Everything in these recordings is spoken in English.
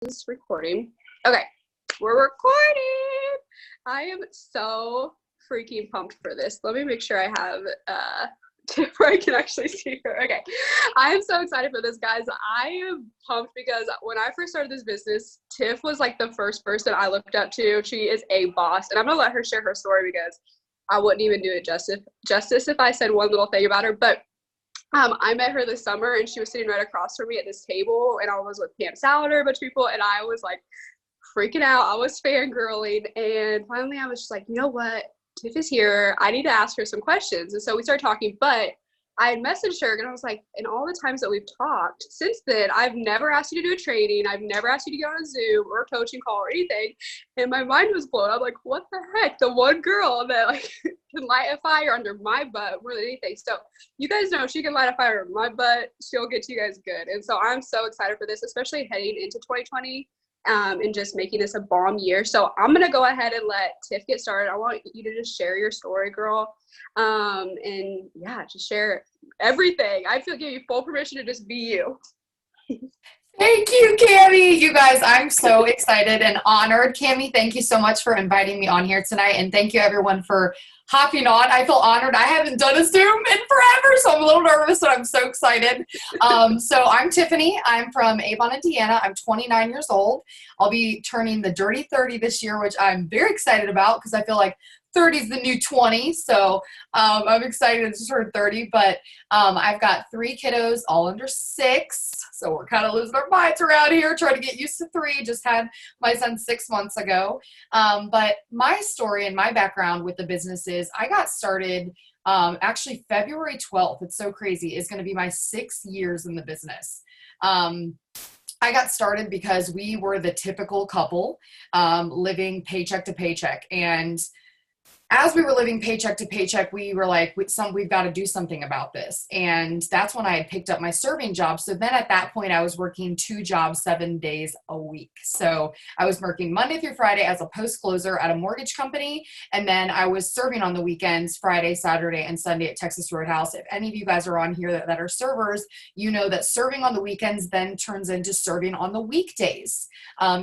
is recording. Okay, we're recording. I am so freaking pumped for this. Let me make sure I have where I can actually see her. Okay, I am so excited for this, guys. I am pumped because when I first started this business, Tiff was like the first person I looked up to. She is a boss, and I'm gonna let her share her story because I wouldn't even do it justice if I said one little thing about her. But I met her this summer, and she was sitting right across from me at this table, and I was with Pam Salader, a bunch of people, and I was like freaking out. I was fangirling, and finally I was just like, you know what? Tiff is here. I need to ask her some questions. And so we started talking, but I had messaged her, and I was like, in all the times that we've talked since then, I've never asked you to do a training. I've never asked you to get on a Zoom or a coaching call or anything. And my mind was blown. I'm like, what the heck? The one girl that like can light a fire under my butt more than anything. So you guys know she can light a fire under my butt. She'll get you guys good. And so I'm so excited for this, especially heading into 2020. And just making this a bomb year. So I'm going to go ahead and let Tiff get started. I want you to just share your story, girl. And yeah, just share everything. I feel give you full permission to just be you. Thank you, Cami. You guys, I'm so excited and honored. Cami, thank you so much for inviting me on here tonight. And thank you everyone for hopping on. I feel honored. I haven't done a Zoom in forever, so I'm a little nervous, but I'm so excited. So I'm Tiffany. I'm from Avon, Indiana. I'm 29 years old. I'll be turning the dirty 30 this year, which I'm very excited about because I feel like 30 is the new 20. So I'm excited to turn 30, but I've got 3 kiddos, all under 6. So we're kind of losing our minds around here, trying to get used to 3. Just had my son 6 months ago. But my story and my background with the business is I got started actually February 12th. It's so crazy. It's going to be my 6 years in the business. I got started because we were the typical couple living paycheck to paycheck. And as we were living paycheck to paycheck, we were like, we've got to do something about this. And that's when I had picked up my serving job. So then at that point, I was working 2 jobs, 7 days a week. So I was working Monday through Friday as a post closer at a mortgage company. And then I was serving on the weekends, Friday, Saturday, and Sunday at Texas Roadhouse. If any of you guys are on here that are servers, you know that serving on the weekends then turns into serving on the weekdays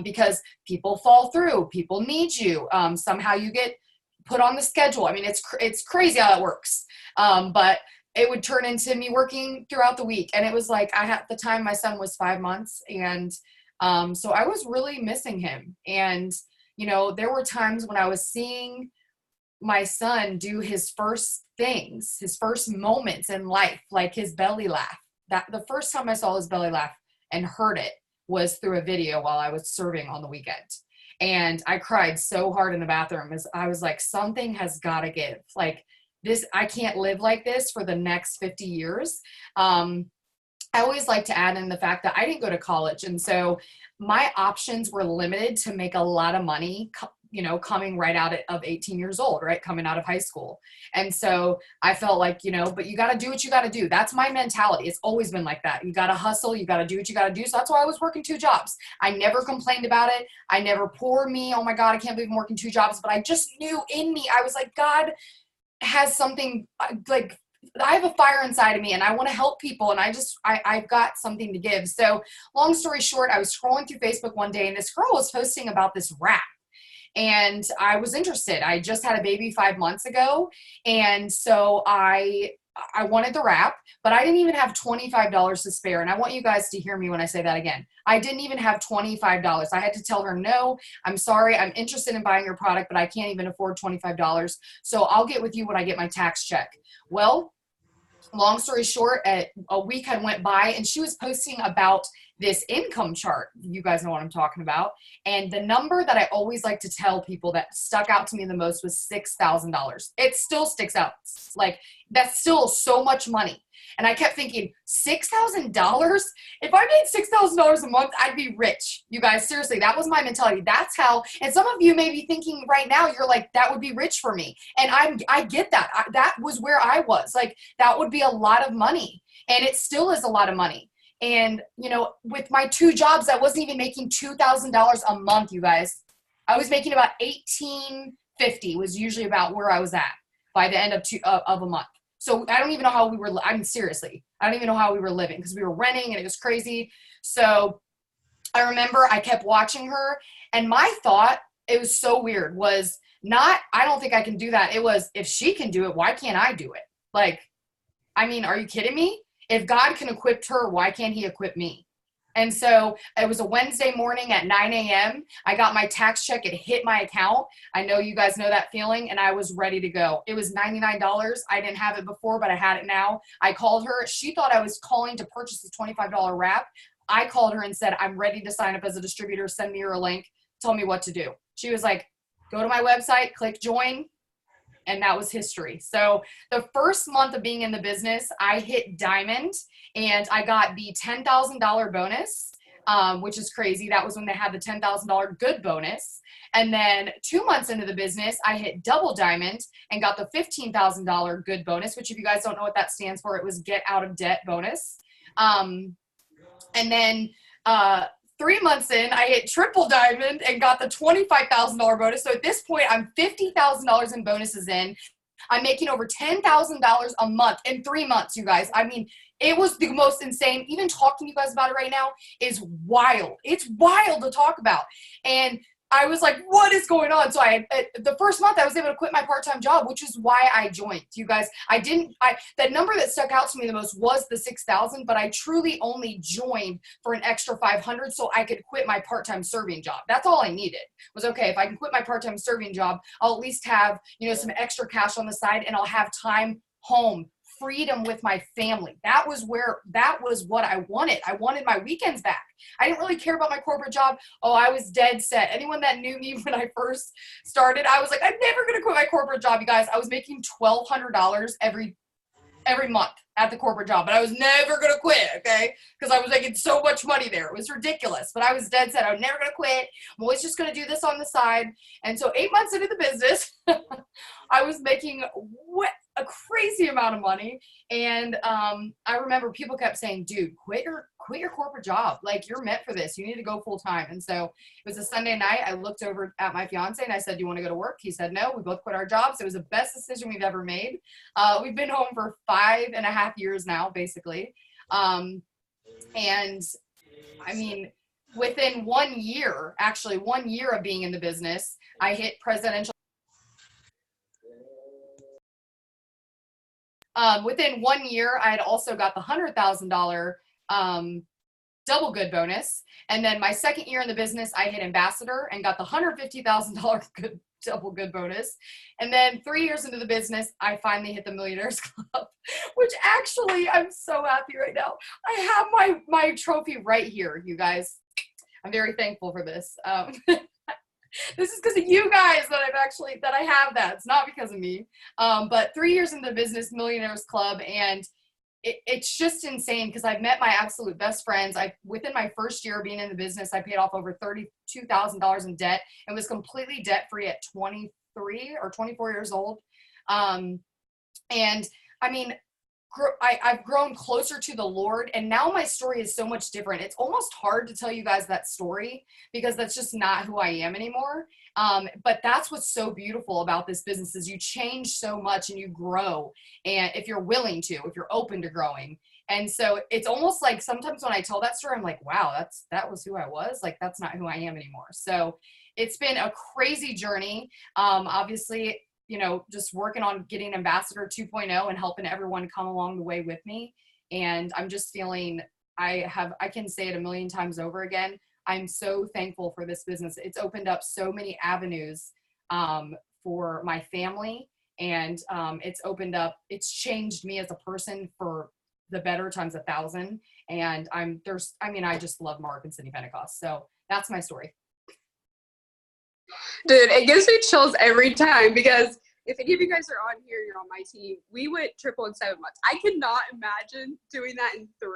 because people fall through, people need you. Somehow you get put on the schedule. I mean, it's crazy how that works. But it would turn into me working throughout the week. And it was like, at the time my son was 5 months. And so I was really missing him. And, you know, there were times when I was seeing my son do his first things, his first moments in life, like his belly laugh. That the first time I saw his belly laugh and heard it was through a video while I was serving on the weekend. And I cried so hard in the bathroom as I was like, something has got to give. Like this, I can't live like this for the next 50 years. I always like to add in the fact that I didn't go to college. And so my options were limited to make a lot of money, you know, coming right out of 18 years old, right? Coming out of high school. And so I felt like, you know, but you got to do what you got to do. That's my mentality. It's always been like that. You got to hustle. You got to do what you got to do. So that's why I was working 2 jobs. I never complained about it. I never poor me. Oh my God, I can't believe I'm working 2 jobs. But I just knew in me, I was like, God has something like, I have a fire inside of me and I want to help people. And I've got something to give. So long story short, I was scrolling through Facebook one day and this girl was posting about this wrap. And I was interested. I just had a baby 5 months ago. And so I wanted the wrap, but I didn't even have $25 to spare. And I want you guys to hear me when I say that again. I didn't even have $25. I had to tell her, no, I'm sorry. I'm interested in buying your product, but I can't even afford $25. So I'll get with you when I get my tax check. Well, long story short, a week had went by and she was posting about this income chart. You guys know what I'm talking about. And the number that I always like to tell people that stuck out to me the most was $6,000. It still sticks out. Like that's still so much money. And I kept thinking, $6,000? If I made $6,000 a month, I'd be rich. You guys, seriously, that was my mentality. That's how, and some of you may be thinking right now, you're like, that would be rich for me. And I get that. That was where I was. Like, that would be a lot of money. And it still is a lot of money. And, you know, with my 2 jobs, I wasn't even making $2,000 a month, you guys. I was making about $1,850 was usually about where I was at by the end of a month. So I don't even know how we were, I mean, seriously, I don't even know how we were living because we were renting and it was crazy. So I remember I kept watching her, and my thought, it was so weird, was not, I don't think I can do that. It was, if she can do it, why can't I do it? Like, I mean, are you kidding me? If God can equip her, why can't he equip me? And so it was a Wednesday morning at 9 a.m. I got my tax check. It hit my account. I know you guys know that feeling, and I was ready to go. It was $99. I didn't have it before, but I had it now. I called her. She thought I was calling to purchase a $25 wrap. I called her and said, I'm ready to sign up as a distributor. Send me your link. Tell me what to do. She was like, go to my website, click join. And that was history. So the first month of being in the business, I hit diamond, and I got the $10,000 bonus, which is crazy. That was when they had the $10,000 good bonus. And then 2 months into the business, I hit double diamond and got the $15,000 good bonus, which if you guys don't know what that stands for, it was get out of debt bonus. And then 3 months in, I hit triple diamond and got the $25,000 bonus. So at this point, I'm $50,000 in bonuses in. I'm making over $10,000 a month in 3 months, you guys. I mean, it was the most insane. Even talking to you guys about it right now is wild. It's wild to talk about. And I was like, what is going on? So the first month I was able to quit my part-time job, which is why I joined. You guys, that number that stuck out to me the most was the 6,000, but I truly only joined for an extra 500 so I could quit my part-time serving job. That's all I needed was, okay, if I can quit my part-time serving job, I'll at least have, some extra cash on the side, and I'll have time home, freedom with my family. That was what I wanted. I wanted my weekends back. I didn't really care about my corporate job. Oh, I was dead set. Anyone that knew me when I first started, I was like, I'm never going to quit my corporate job, you guys. I was making $1,200 every month at the corporate job, but I was never going to quit, okay? Because I was making so much money there. It was ridiculous, but I was dead set. I'm never going to quit. I'm always just going to do this on the side. And so 8 months into the business, I was making a crazy amount of money. And I remember people kept saying, dude, quit your corporate job. Like, you're meant for this. You need to go full time. And so it was a Sunday night. I looked over at my fiance and I said, do you want to go to work? He said, no. We both quit our jobs. It was the best decision we've ever made. We've been home for 5.5 years now, basically. And I mean, within 1 year, actually 1 year of being in the business, I hit presidential. Within 1 year, I had also got the $100,000 double good bonus. And then my second year in the business, I hit ambassador and got the $150,000 double good bonus. And then 3 years into the business, I finally hit the Millionaires Club, which actually I'm so happy right now. I have my trophy right here, you guys. I'm very thankful for this. This is because of you guys that I have that. It's not because of me. But 3 years into the business, Millionaires Club, and it's just insane because I've met my absolute best friends. Within my first year being in the business, I paid off over $32,000 in debt and was completely debt-free at 23 or 24 years old. And I mean, I've grown closer to the Lord, and now my story is so much different. It's almost hard to tell you guys that story because that's just not who I am anymore. But that's what's so beautiful about this business is you change so much and you grow. And if you're willing to, if you're open to growing. And so it's almost like sometimes when I tell that story, I'm like, wow, that was who I was. Like, that's not who I am anymore. So it's been a crazy journey. Obviously, just working on getting Ambassador 2.0 and helping everyone come along the way with me. And I'm just feeling I can say it a million times over again. I'm so thankful for this business. It's opened up so many avenues for my family, and it's changed me as a person for the better times 1,000. And I just love Mark and Cindy Pentecost. So that's my story. Dude, it gives me chills every time because if any of you guys are on here, you're on my team, we went triple in 7 months. I could not imagine doing that in 3,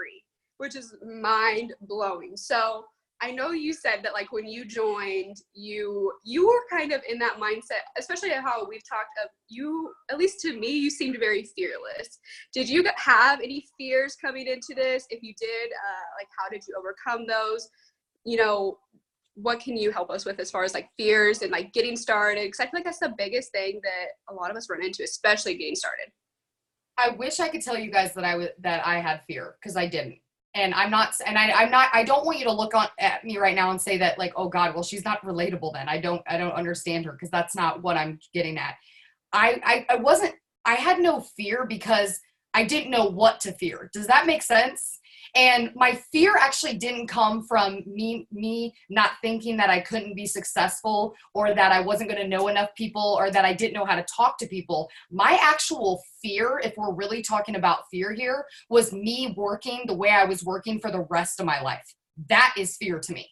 which is mind blowing. So I know you said that like when you joined, you were kind of in that mindset, especially how we've talked of you, at least to me, you seemed very fearless. Did you have any fears coming into this? If you did, like how did you overcome those? What can you help us with as far as like fears and like getting started? Because I feel like that's the biggest thing that a lot of us run into, especially getting started. I wish I could tell you guys that I had fear, because I didn't. And I don't want you to look at me right now and say that like, oh God, well, she's not relatable then. I don't understand her, because that's not what I'm getting at. I had no fear because I didn't know what to fear. Does that make sense? And my fear actually didn't come from me not thinking that I couldn't be successful, or that I wasn't going to know enough people, or that I didn't know how to talk to people. My actual fear, if we're really talking about fear here, was me working the way I was working for the rest of my life. That is fear to me.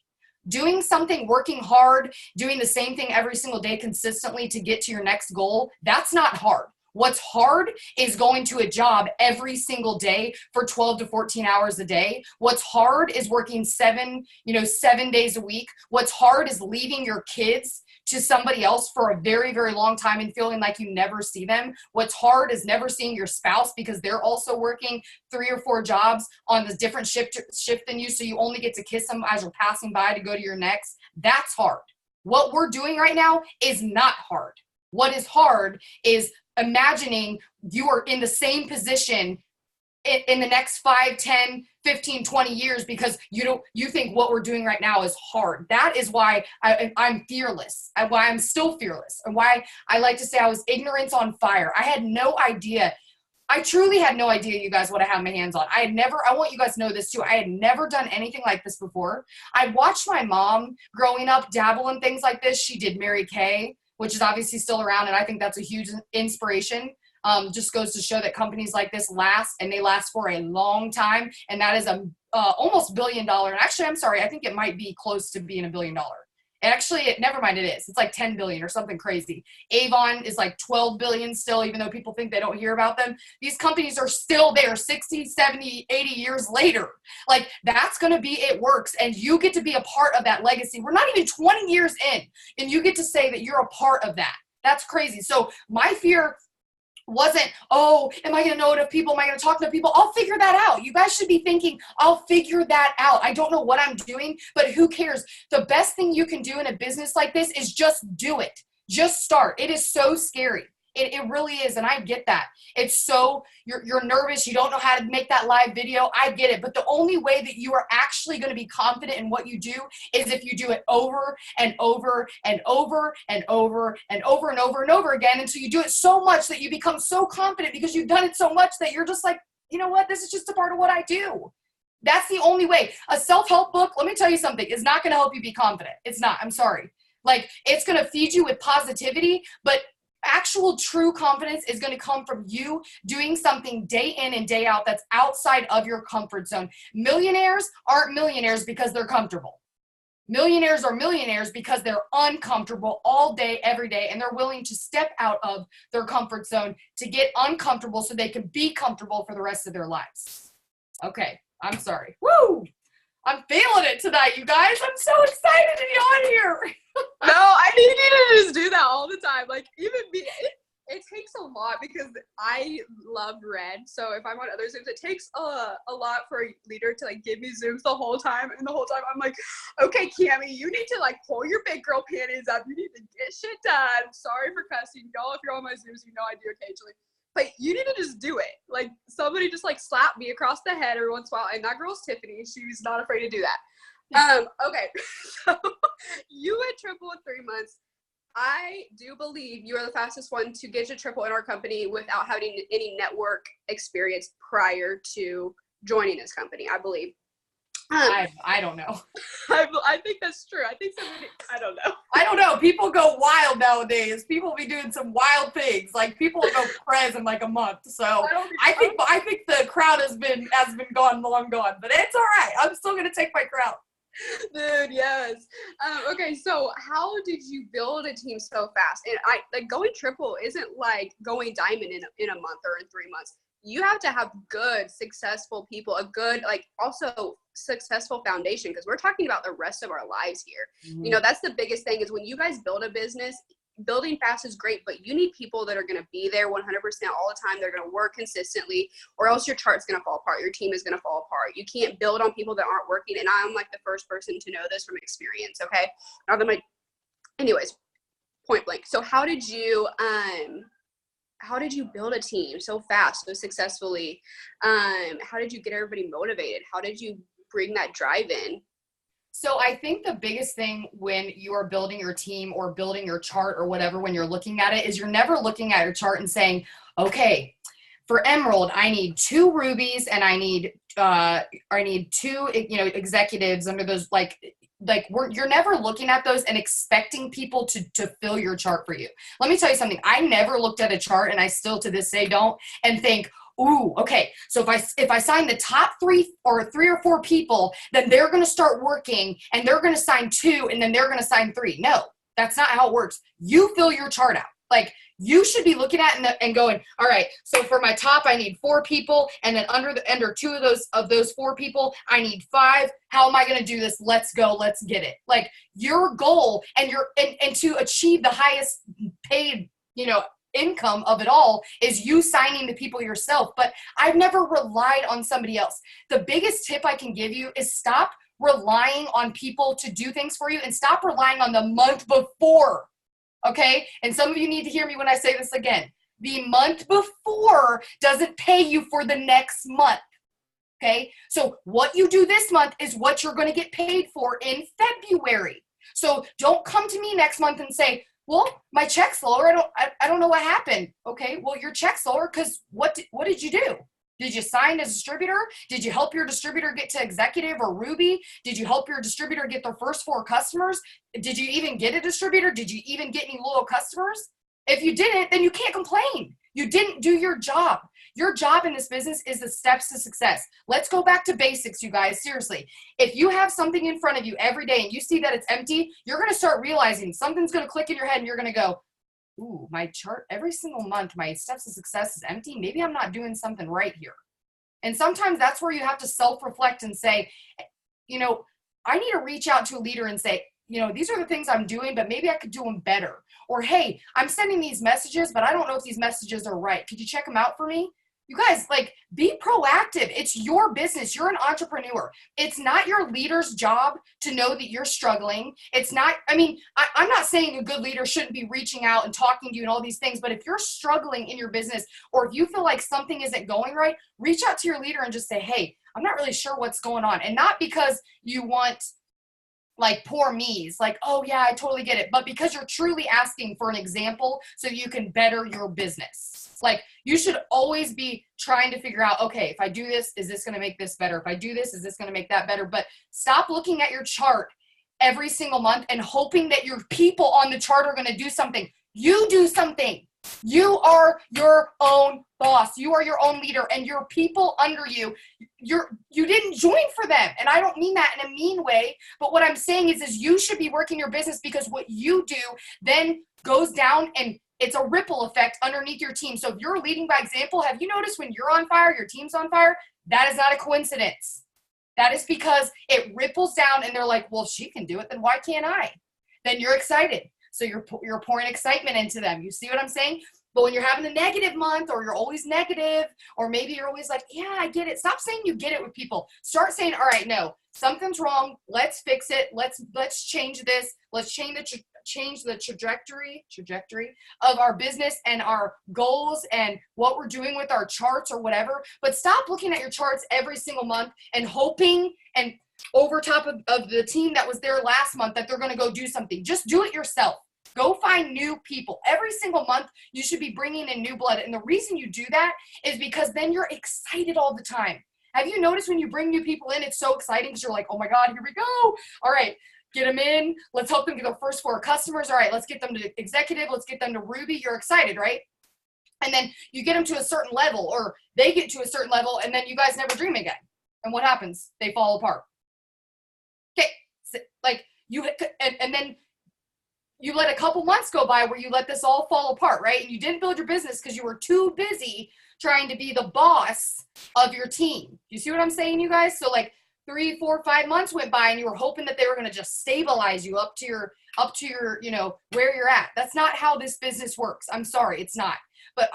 Doing something, working hard, doing the same thing every single day consistently to get to your next goal, that's not hard. What's hard is going to a job every single day for 12 to 14 hours a day. What's hard is working 7 days a week. What's hard is leaving your kids to somebody else for a very, very long time and feeling like you never see them. What's hard is never seeing your spouse because they're also working 3 or 4 jobs on the different shift than you, so you only get to kiss them as you're passing by to go to your next. That's hard. What we're doing right now is not hard. What is hard is imagining you are in the same position in the next 5, 10, 15, 20 years because you think what we're doing right now is hard. That is why I'm fearless, and why I'm still fearless, and why I like to say I was ignorance on fire. I had no idea. I truly had no idea, you guys, what I had my hands on. I want you guys to know this too. I had never done anything like this before. I watched my mom growing up dabble in things like this. She did Mary Kay, which is obviously still around, and I think that's a huge inspiration. Just goes to show that companies like this last, and they last for a long time, and that is a almost $1 billion. And actually, I'm sorry, I think it might be close to being $1 billion. And actually, never mind, it is. It's like 10 billion or something crazy. Avon is like 12 billion still, even though people think they don't hear about them. These companies are still there 60, 70, 80 years later. Like, that's going to be, it works. And you get to be a part of that legacy. We're not even 20 years in, and you get to say that you're a part of that. That's crazy. So my fear wasn't, oh, am I going to know enough people? Am I going to talk to people? I'll figure that out. You guys should be thinking, I'll figure that out. I don't know what I'm doing, but who cares? The best thing you can do in a business like this is just do it. Just start. It is so scary. It really is. And I get that. It's so, you're nervous. You don't know how to make that live video. I get it. But the only way that you are actually going to be confident in what you do is if you do it over and over and over and over and over and over and over again until you do it so much that you become so confident because you've done it so much that you're just like, you know what? This is just a part of what I do. That's the only way. A self-help book, let me tell you something, is not going to help you be confident. It's not. I'm sorry. Like, it's going to feed you with positivity, but actual true confidence is going to come from you doing something day in and day out that's outside of your comfort zone. Millionaires aren't millionaires because they're comfortable. Millionaires are millionaires because they're uncomfortable all day, every day, and they're willing to step out of their comfort zone to get uncomfortable so they can be comfortable for the rest of their lives. Okay, I'm sorry. Woo! I'm feeling it tonight, you guys. I'm so excited to be on here. No, I need you to just do that all the time. Like, even me, it takes a lot because I love red. So if I'm on other Zooms, it takes a lot for a leader to like give me Zooms the whole time. And the whole time I'm like, okay, Cammie, you need to like pull your big girl panties up. You need to get shit done. Sorry for cussing. Y'all, if you're on my Zooms, you know I do occasionally. But you need to just do it. Like, somebody just like slap me across the head every once in a while. And that girl's Tiffany. She's not afraid to do that. Okay, so you went triple in 3 months. I do believe you are the fastest one to get to triple in our company without having any network experience prior to joining this company, I believe. I don't know. I think that's true. I think somebody, I don't know. I don't know. People go wild nowadays. People be doing some wild things. Like, people go prez in like a month. So I think the crowd has been gone, long gone. But it's all right. I'm still gonna take my crowd. Dude, yes. Okay, so how did you build a team so fast? And like, going triple isn't like going diamond in a month or in 3 months. You have to have good, successful people, a good, like, also successful foundation, because we're talking about the rest of our lives here. Mm-hmm. You know, that's the biggest thing is when you guys build a business, building fast is great, but you need people that are going to be there 100% all the time. They're going to work consistently, or else your chart's going to fall apart. Your team is going to fall apart. You can't build on people that aren't working. And I'm like the first person to know this from experience. Okay. Anyways, point blank. So how did you, how did you build a team so fast, so successfully? How did you get everybody motivated? How did you bring that drive in? So I think the biggest thing when you are building your team or building your chart or whatever, when you're looking at it, is you're never looking at your chart and saying, okay, for Emerald, I need 2 rubies and I need 2, executives under those, you're never looking at those and expecting people to fill your chart for you. Let me tell you something. I never looked at a chart, and I still to this day don't, and think, ooh, okay, so if I sign the top 3 or 4 people, then they're going to start working and they're going to sign 2 and then they're going to sign 3. No, that's not how it works. You fill your chart out. Like, you should be looking at and going, all right, so for my top, I need 4 people, and then under 2 of those 4 people, I need 5. How am I going to do this? Let's go. Let's get it. Like, your goal and to achieve the highest paid, income of it all is you signing the people yourself. But I've never relied on somebody else. The biggest tip I can give you is stop relying on people to do things for you and stop relying on the month before. Okay? And some of you need to hear me when I say this again. The month before doesn't pay you for the next month. Okay? So what you do this month is what you're going to get paid for in February. So don't come to me next month and say, well, my check's lower. I don't know what happened. Okay, well, your check's lower because what did you do? Did you sign as a distributor? Did you help your distributor get to executive or Ruby? Did you help your distributor get their first 4 customers? Did you even get a distributor? Did you even get any loyal customers? If you didn't, then you can't complain. You didn't do your job. Your job in this business is the steps to success. Let's go back to basics, you guys. Seriously. If you have something in front of you every day and you see that it's empty, you're going to start realizing something's going to click in your head and you're going to go, ooh, my chart every single month, my steps to success is empty. Maybe I'm not doing something right here. And sometimes that's where you have to self-reflect and say, I need to reach out to a leader and say, these are the things I'm doing, but maybe I could do them better. Or, hey, I'm sending these messages, but I don't know if these messages are right. Could you check them out for me? You guys, be proactive. It's your business. You're an entrepreneur. It's not your leader's job to know that you're struggling. It's not, I'm not saying a good leader shouldn't be reaching out and talking to you and all these things, but if you're struggling in your business or if you feel like something isn't going right, reach out to your leader and just say, hey, I'm not really sure what's going on. And not because you want poor me's, oh yeah, I totally get it. But because you're truly asking for an example so you can better your business. You should always be trying to figure out, okay, if I do this, is this going to make this better? If I do this, is this going to make that better? But stop looking at your chart every single month and hoping that your people on the chart are going to do something. You do something. You are your own boss. You are your own leader, and your people under you, you didn't join for them. And I don't mean that in a mean way, but what I'm saying is you should be working your business because what you do then goes down and it's a ripple effect underneath your team. So if you're leading by example, have you noticed when you're on fire, your team's on fire? That is not a coincidence. That is because it ripples down and they're like, well, if she can do it, then why can't I? Then you're excited. So you're pouring excitement into them. You see what I'm saying? But when you're having a negative month or you're always negative, or maybe you're always like, yeah, I get it. Stop saying you get it with people. Start saying, all right, no, something's wrong. Let's fix it. Let's change this. Let's change the trajectory of our business and our goals and what we're doing with our charts or whatever. But stop looking at your charts every single month and hoping and over top of the team that was there last month that they're going to go do something. Just do it yourself. Go find new people. Every single month, you should be bringing in new blood. And the reason you do that is because then you're excited all the time. Have you noticed when you bring new people in, it's so exciting because you're like, oh my God, here we go. All right, get them in. Let's help them get their first 4 customers. All right, let's get them to executive. Let's get them to Ruby. You're excited, right? And then you get them to a certain level or they get to a certain level and then you guys never dream again. And what happens? They fall apart. Okay, so, and then you let a couple months go by where you let this all fall apart, right? And you didn't build your business because you were too busy trying to be the boss of your team. You see what I'm saying, you guys? So 3, 4, 5 months went by and you were hoping that they were going to just stabilize you up to your, where you're at. That's not how this business works. I'm sorry, it's not. But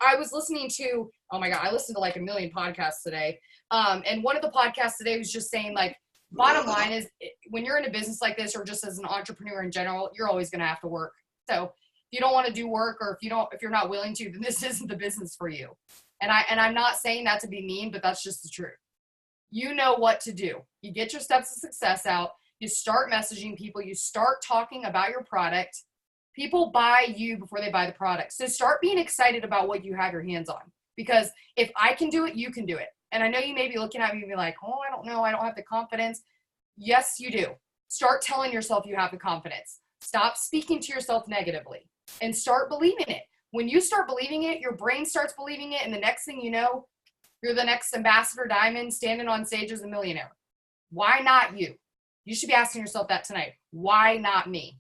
I was listening to, oh my God, I listened to a million podcasts today. And one of the podcasts today was just saying bottom line is when you're in a business like this or just as an entrepreneur in general, you're always going to have to work. So If you don't want to do work, or if you're not willing to, then this isn't the business for you. And I'm not saying that to be mean, but that's just the truth. You know what to do. You get your steps of success out. You start messaging people. You start talking about your product. People buy you before they buy the product. So start being excited about what you have your hands on. Because if I can do it, you can do it. And I know you may be looking at me and be like, oh, I don't know. I don't have the confidence. Yes, you do. Start telling yourself you have the confidence. Stop speaking to yourself negatively and start believing it. When you start believing it, your brain starts believing it. And the next thing you know, you're the next Ambassador Diamond standing on stage as a millionaire. Why not you? You should be asking yourself that tonight. Why not me?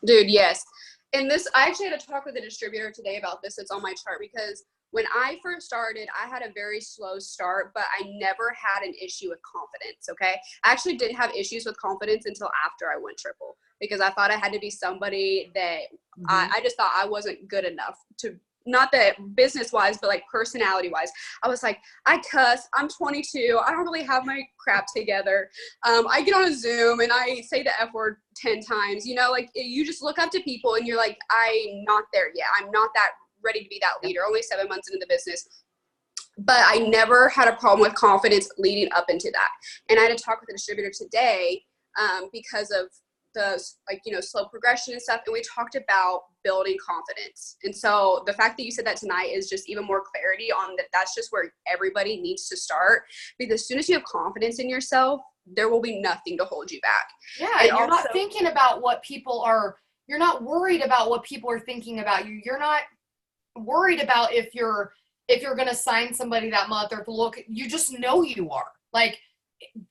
Dude, yes. And this, I actually had a talk with a distributor today about this. It's on my chart because when I first started, I had a very slow start, but I never had an issue with confidence, okay? I actually didn't have issues with confidence until after I went triple because I thought I had to be somebody that I just thought I wasn't good enough to, not that business-wise, but like personality-wise. I was like, I cuss, I'm 22, I don't really have my crap together. I get on a Zoom and I say the F word 10 times, you know, like you just look up to people and you're like, I'm not there yet. I'm not that ready to be that leader, only 7 months into the business. But I never had a problem with confidence leading up into that. And I had to talk with a distributor today because of the, like, you know, slow progression and stuff. And we talked about building confidence. And so the fact that you said that tonight is just even more clarity on that. That's just where everybody needs to start, because as soon as you have confidence in yourself, there will be nothing to hold you back. Yeah. And you're not thinking about what people are, you're not worried about what people are thinking about you. You're not worried about if you're going to sign somebody that month or if look, you just know you are. Like,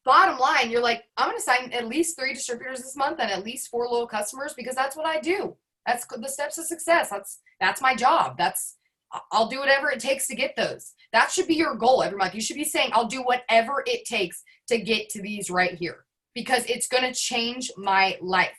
bottom line, you're like, I'm going to sign at least 3 distributors this month and at least 4 loyal customers because that's what I do. That's the steps of success. That's my job. I'll do whatever it takes to get those. That should be your goal every month. You should be saying, I'll do whatever it takes to get to these right here because it's going to change my life.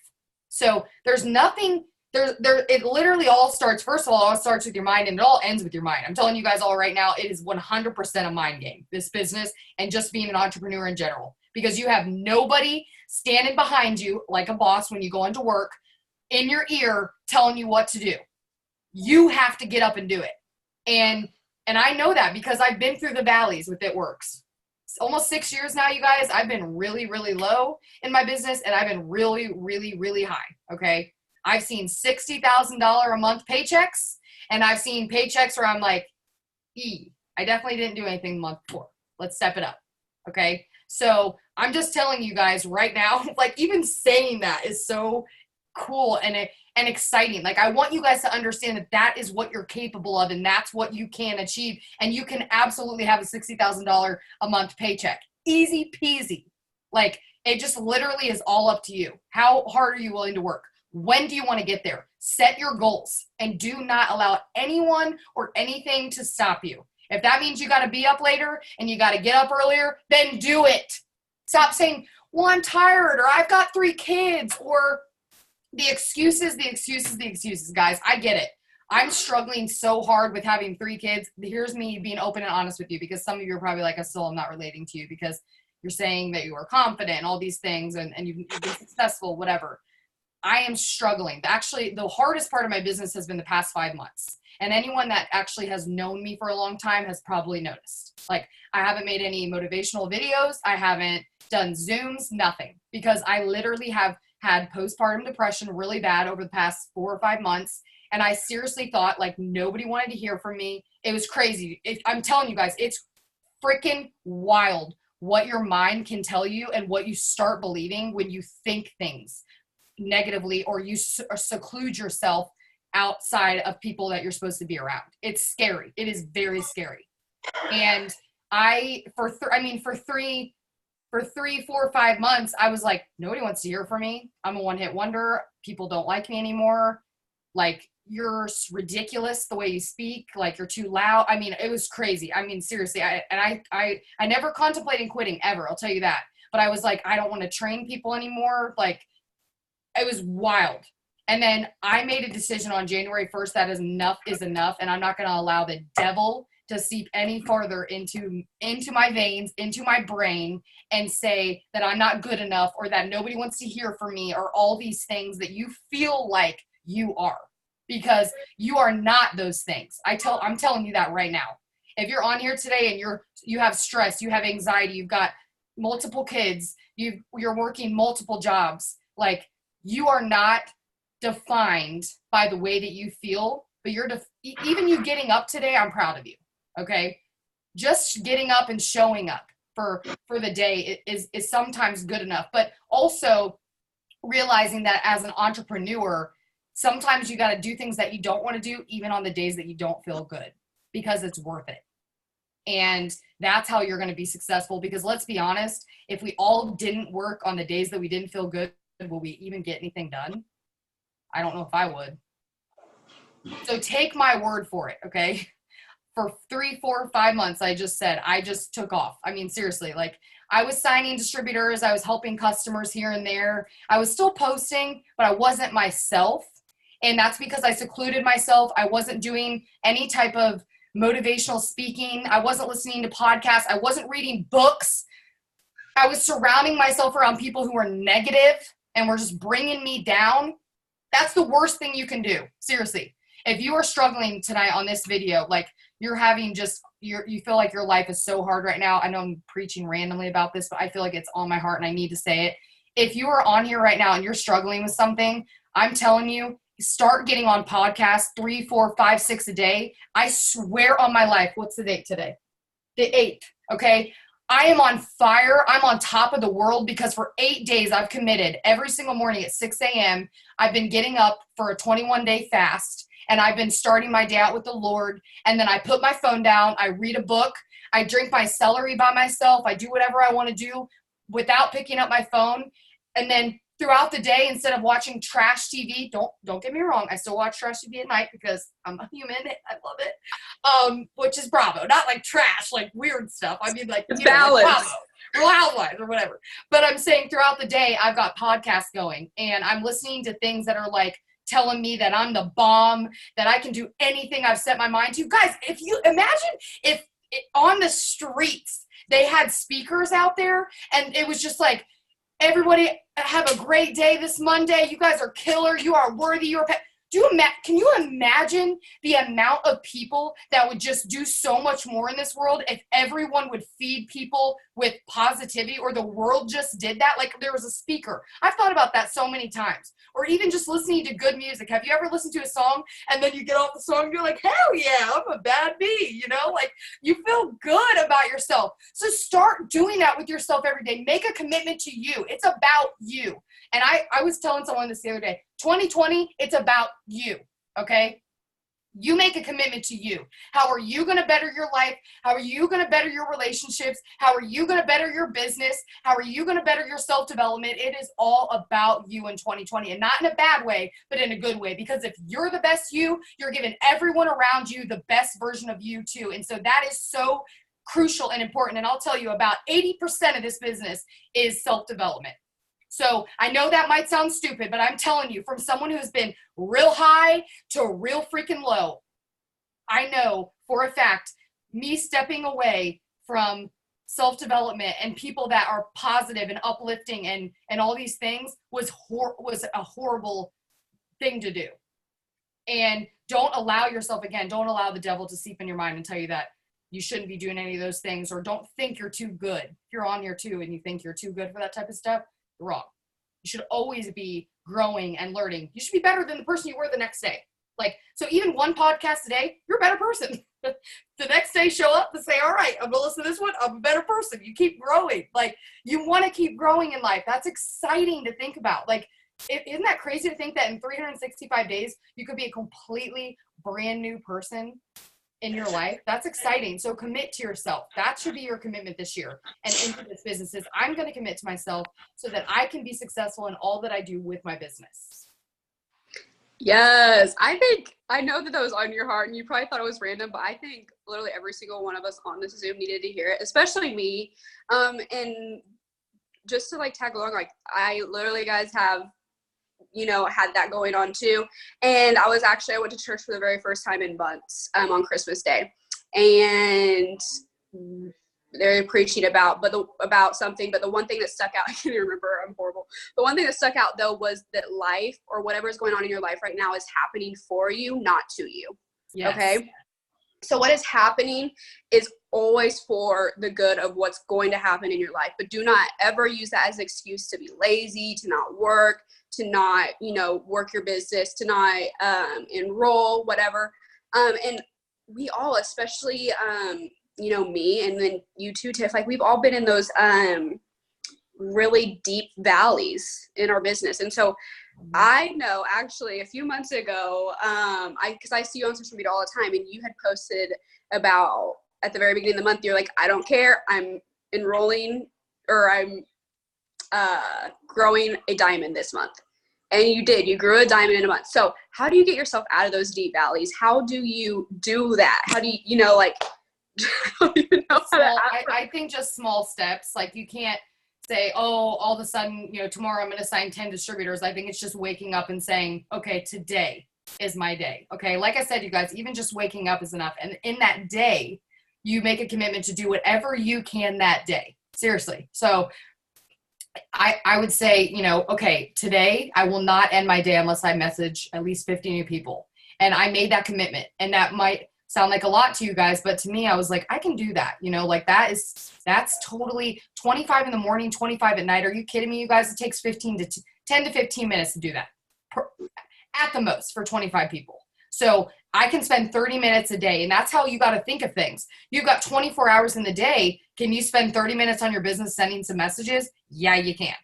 So there's nothing it literally all starts, first of all, it starts with your mind and it all ends with your mind. I'm telling you guys all right now, it is 100% a mind game, this business and just being an entrepreneur in general, because you have nobody standing behind you like a boss when you go into work in your ear telling you what to do. You have to get up and do it. And I know that because I've been through the valleys with It Works. It's almost 6 years now, you guys. I've been really, really low in my business and I've been really, really, really high. Okay. I've seen $60,000 a month paychecks, and I've seen paychecks where I'm like, I definitely didn't do anything the month before. Let's step it up. Okay. So I'm just telling you guys right now, like even saying that is so cool and exciting. Like I want you guys to understand that that is what you're capable of and that's what you can achieve. And you can absolutely have a $60,000 a month paycheck. Easy peasy. Like it just literally is all up to you. How hard are you willing to work? When do you want to get there? Set your goals and do not allow anyone or anything to stop you. If that means you got to be up later and you got to get up earlier, then do it. Stop saying, well, I'm tired or I've got 3 kids or the excuses, guys. I get it. I'm struggling so hard with having 3 kids. Here's me being open and honest with you because some of you are probably like, I'm not relating to you because you're saying that you are confident and all these things and you've been successful, whatever. I am struggling. Actually, the hardest part of my business has been the past 5 months. And anyone that actually has known me for a long time has probably noticed. Like, I haven't made any motivational videos. I haven't done Zooms, nothing. Because I literally have had postpartum depression really bad over the past 4 or 5 months. And I seriously thought, like, nobody wanted to hear from me. It was crazy. I'm telling you guys, it's freaking wild what your mind can tell you and what you start believing when you think things negatively or you seclude yourself outside of people that you're supposed to be around. It's scary. It is very scary. And for 3, 4, 5 months, I was like, nobody wants to hear from me. I'm a one-hit wonder. People don't like me anymore. Like, you're ridiculous the way you speak. Like, you're too loud. I mean, it was crazy. I mean, seriously, I never contemplated quitting ever. I'll tell you that. But I was like, I don't want to train people anymore. Like, it was wild. And then I made a decision on January 1st that enough is enough. And I'm not going to allow the devil to seep any farther into my veins, into my brain, and say that I'm not good enough or that nobody wants to hear from me or all these things that you feel like you are, because you are not those things. I'm telling you that right now. If you're on here today and you have stress, you have anxiety, you've got multiple kids, you're working multiple jobs, like, you are not defined by the way that you feel, but even you getting up today, I'm proud of you. Okay. Just getting up and showing up for the day is sometimes good enough, but also realizing that as an entrepreneur, sometimes you got to do things that you don't want to do, even on the days that you don't feel good, because it's worth it. And that's how you're going to be successful. Because let's be honest, if we all didn't work on the days that we didn't feel good, will we even get anything done? I don't know if I would. So take my word for it, okay? For 3, 4, 5 months, I just took off. I mean, seriously, like, I was signing distributors. I was helping customers here and there. I was still posting, but I wasn't myself. And that's because I secluded myself. I wasn't doing any type of motivational speaking. I wasn't listening to podcasts. I wasn't reading books. I was surrounding myself around people who were negative and were just bringing me down. That's the worst thing you can do. Seriously. If you are struggling tonight on this video, like, you're having you feel like your life is so hard right now. I know I'm preaching randomly about this, but I feel like it's on my heart and I need to say it. If you are on here right now and you're struggling with something, I'm telling you, start getting on podcasts 3, 4, 5, 6 a day. I swear on my life. What's the date today? The 8th. Okay. I am on fire. I'm on top of the world because for 8 days I've committed every single morning at 6 a.m. I've been getting up for a 21-day fast, and I've been starting my day out with the Lord. And then I put my phone down. I read a book. I drink my celery by myself. I do whatever I want to do without picking up my phone. And then throughout the day, instead of watching trash TV, don't get me wrong, I still watch trash TV at night because I'm a human. I love it. Which is Bravo, not like trash, like weird stuff. I mean, like, it's balance. Like Bravo, Real Housewives or whatever. But I'm saying throughout the day, I've got podcasts going, and I'm listening to things that are like telling me that I'm the bomb, that I can do anything I've set my mind to. Guys, if you imagine if on the streets they had speakers out there, and it was just like, everybody have a great day this Monday. You guys are killer. You are worthy. Can you imagine the amount of people that would just do so much more in this world if everyone would feed people with positivity, or the world just did that? Like, there was a speaker. I've thought about that so many times. Or even just listening to good music. Have you ever listened to a song and then you get off the song and you're like, hell yeah, I'm a bad bee, you know? Like, you feel good about yourself. So start doing that with yourself every day. Make a commitment to you. It's about you. And I was telling someone this the other day, 2020, it's about you, okay? You make a commitment to you. How are you going to better your life? How are you going to better your relationships? How are you going to better your business? How are you going to better your self-development? It is all about you in 2020, and not in a bad way, but in a good way. Because if you're the best you, you're giving everyone around you the best version of you too. And so that is so crucial and important. And I'll tell you, about 80% of this business is self-development. So I know that might sound stupid, but I'm telling you, from someone who's been real high to real freaking low, I know for a fact, me stepping away from self-development and people that are positive and uplifting and all these things was a horrible thing to do. And don't allow the devil to seep in your mind and tell you that you shouldn't be doing any of those things, or don't think you're too good. If you're on here too and you think you're too good for that type of stuff, you're wrong. You should always be growing and learning. You should be better than the person you were the next day. Like, so even one podcast a day, you're a better person. The next day, show up and say, all right, I'm gonna listen to this one. I'm a better person. You keep growing. Like, you want to keep growing in life. That's exciting to think about. Like, isn't that crazy to think that in 365 days, you could be a completely brand new person in your life? That's exciting. So commit to yourself. That should be your commitment this year. And into this business is, I'm going to commit to myself so that I can be successful in all that I do with my business. Yes. I know that was on your heart and you probably thought it was random, but I think literally every single one of us on this Zoom needed to hear it, especially me. And just to like tag along, like, I literally, guys, have, had that going on too. And I went to church for the very first time in months, on Christmas Day. and they're preaching about something, but the one thing that stuck out, I can't even remember, I'm horrible. The one thing that stuck out though was that life, or whatever is going on in your life right now, is happening for you, not to you. Yes. Okay. So what is happening is always for the good of what's going to happen in your life, but do not ever use that as an excuse to be lazy, to not work, to not, work your business, to not enroll, whatever. And we all, especially, me, and then you too, Tiff, like we've all been in those really deep valleys in our business. And so I know actually a few months ago, because I see you on social media all the time, and you had posted about at the very beginning of the month, you're like, I don't care, I'm enrolling, or I'm growing a diamond this month. And you grew a diamond in a month. So how do you get yourself out of those deep valleys? How do you do that? How do you, I don't even know how to I think just small steps. Like you can't say, oh, all of a sudden, tomorrow I'm going to sign 10 distributors. I think it's just waking up and saying, okay, today is my day. Okay. Like I said, you guys, even just waking up is enough. And in that day, you make a commitment to do whatever you can that day. Seriously. So I would say, okay, today I will not end my day unless I message at least 50 new people. And I made that commitment, and that might sound like a lot to you guys, but to me, I was like, I can do that. That's totally 25 in the morning, 25 at night. Are you kidding me, you guys? It takes 10 to 15 minutes to do that at the most for 25 people. So I can spend 30 minutes a day, and that's how you got to think of things. You've got 24 hours in the day. Can you spend 30 minutes on your business sending some messages? Yeah, you can.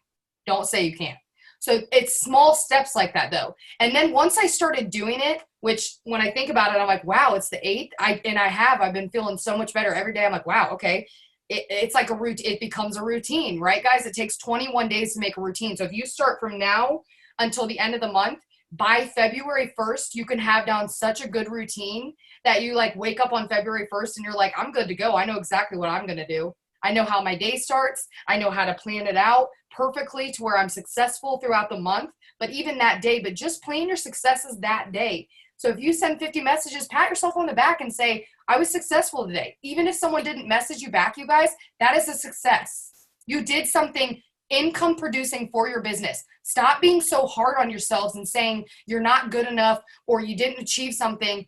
Don't say you can't. So it's small steps like that though. And then once I started doing it, which when I think about it, I'm like, wow, it's the 8th. I've been feeling so much better every day. I'm like, wow, okay. It's like a routine. It becomes a routine, right guys? It takes 21 days to make a routine. So if you start from now until the end of the month, by February 1st, you can have down such a good routine that you wake up on February 1st and you're like, I'm good to go. I know exactly what I'm going to do. I know how my day starts. I know how to plan it out perfectly to where I'm successful throughout the month, but even that day, but just plan your successes that day. So if you send 50 messages, pat yourself on the back and say, I was successful today. Even if someone didn't message you back, you guys, that is a success. You did something income producing for your business. Stop being so hard on yourselves and saying you're not good enough or you didn't achieve something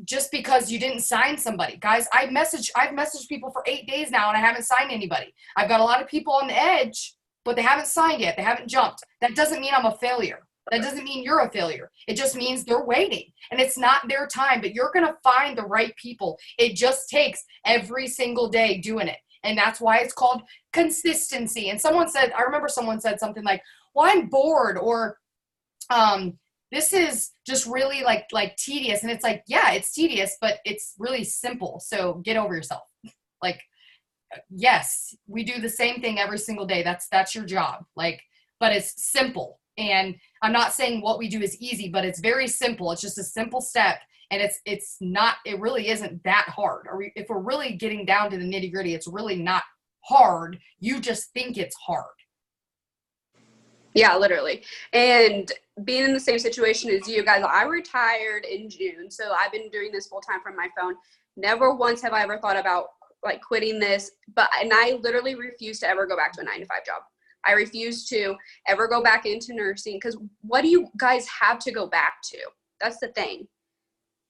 just because you didn't sign somebody. Guys, I've messaged people for 8 days now and I haven't signed anybody. I've got a lot of people on the edge, but they haven't signed yet. They haven't jumped. That doesn't mean I'm a failure. That doesn't mean you're a failure. It just means they're waiting and it's not their time, but you're going to find the right people. It just takes every single day doing it. And that's why it's called consistency. And I remember someone said something like, well, I'm bored, or this is just really like tedious. And it's like, yeah, it's tedious, but it's really simple. So get over yourself. Yes, we do the same thing every single day. That's your job. But it's simple. And I'm not saying what we do is easy, but it's very simple. It's just a simple step. And it really isn't that hard. If we're really getting down to the nitty gritty, it's really not hard. You just think it's hard. Yeah, literally. And being in the same situation as you guys, I retired in June. So I've been doing this full time from my phone. Never once have I ever thought about quitting this, and I literally refuse to ever go back to a 9-to-5 job. I refuse to ever go back into nursing, because what do you guys have to go back to? That's the thing.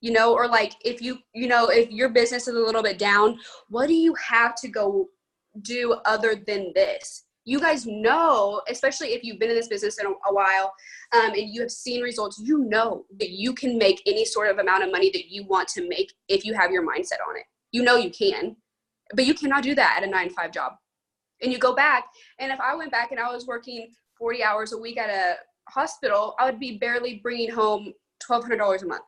Or if if your business is a little bit down, what do you have to go do other than this? You guys know, especially if you've been in this business in a while, and you have seen results, that you can make any sort of amount of money that you want to make if you have your mindset on it. You can, but you cannot do that at a 9-to-5 job. And you go back, and if I went back and I was working 40 hours a week at a hospital, I would be barely bringing home $1,200 a month.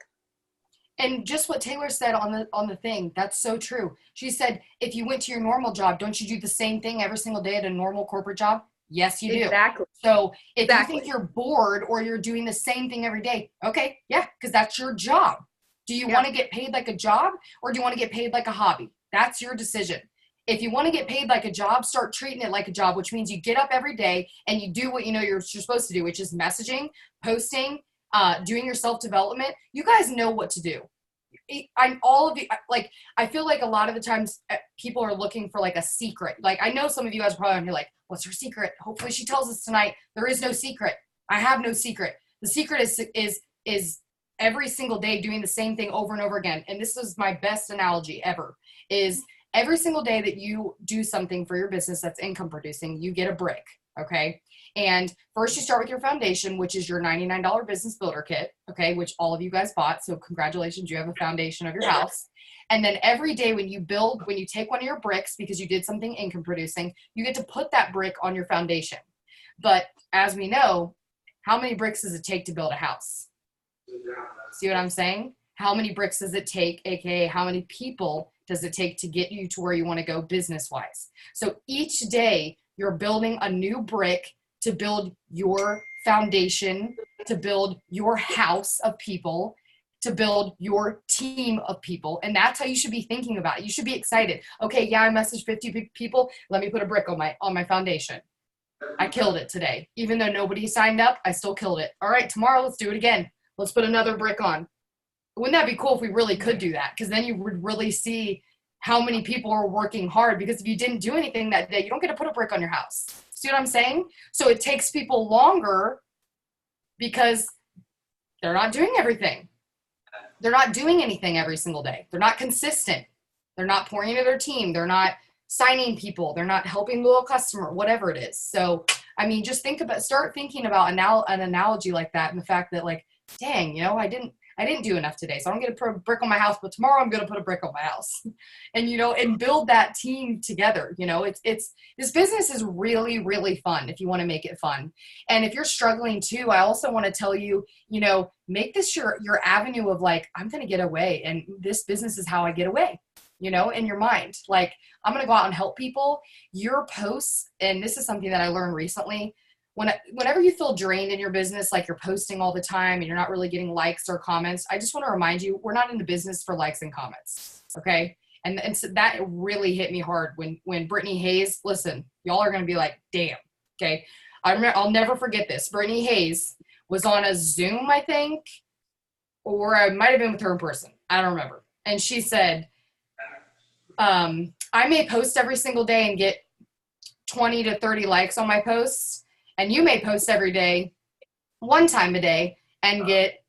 And just what Taylor said on the thing, that's so true. She said, if you went to your normal job, don't you do the same thing every single day at a normal corporate job? Yes, you do. Exactly. So if you think you're bored or you're doing the same thing every day, okay, yeah, because that's your job. Do you want to get paid like a job, or do you want to get paid like a hobby? That's your decision. If you want to get paid like a job, start treating it like a job, which means you get up every day and you do what you're supposed to do, which is messaging, posting, doing your self-development. You guys know what to do. I'm all of the, like, I feel like a lot of the times people are looking for like a secret. Like, I know some of you guys are probably on here like, what's her secret? Hopefully she tells us tonight. There is no secret. I have no secret. The secret is every single day doing the same thing over and over again. And this is my best analogy ever, is every single day that you do something for your business that's income producing, you get a brick. Okay. And first you start with your foundation, which is your $99 business builder kit. Okay. Which all of you guys bought. So congratulations, you have a foundation of your house. And then every day when you take one of your bricks, because you did something income producing, you get to put that brick on your foundation. But as we know, how many bricks does it take to build a house? See what I'm saying? How many bricks does it take? AKA how many people does it take to get you to where you want to go business wise? So each day you're building a new brick to build your foundation, to build your house of people, to build your team of people. And that's how you should be thinking about it. You should be excited. Okay, yeah, I messaged 50 people. Let me put a brick on my foundation. I killed it today. Even though nobody signed up, I still killed it. All right, tomorrow let's do it again. Let's put another brick on. Wouldn't that be cool if we really could do that? Because then you would really see how many people are working hard. Because if you didn't do anything that day, you don't get to put a brick on your house. See what I'm saying? So it takes people longer because they're not doing everything. They're not doing anything every single day. They're not consistent. They're not pouring into their team. They're not signing people. They're not helping the little customer, whatever it is. So, I mean, just start thinking about an analogy like that, and the fact that, like, dang, you know, I didn't do enough today, so I'm going to put a brick on my house, but tomorrow I'm going to put a brick on my house. And, you know, and build that team together. You know, this business is really, really fun if you want to make it fun. And if you're struggling too, I also want to tell you, you know, make this your avenue of like, I'm going to get away, and this business is how I get away, you know, in your mind. Like, I'm going to go out and help people. Your posts, and this is something that I learned recently, whenever you feel drained in your business, like you're posting all the time and you're not really getting likes or comments, I just want to remind you, we're not in the business for likes and comments. Okay. And so that really hit me hard when Brittany Hayes, listen, y'all are going to be like, damn. Okay. I'll never forget this. Brittany Hayes was on a Zoom, I think, or I might've been with her in person. I don't remember. And she said, I may post every single day and get 20 to 30 likes on my posts. And you may post every day, one time a day, and get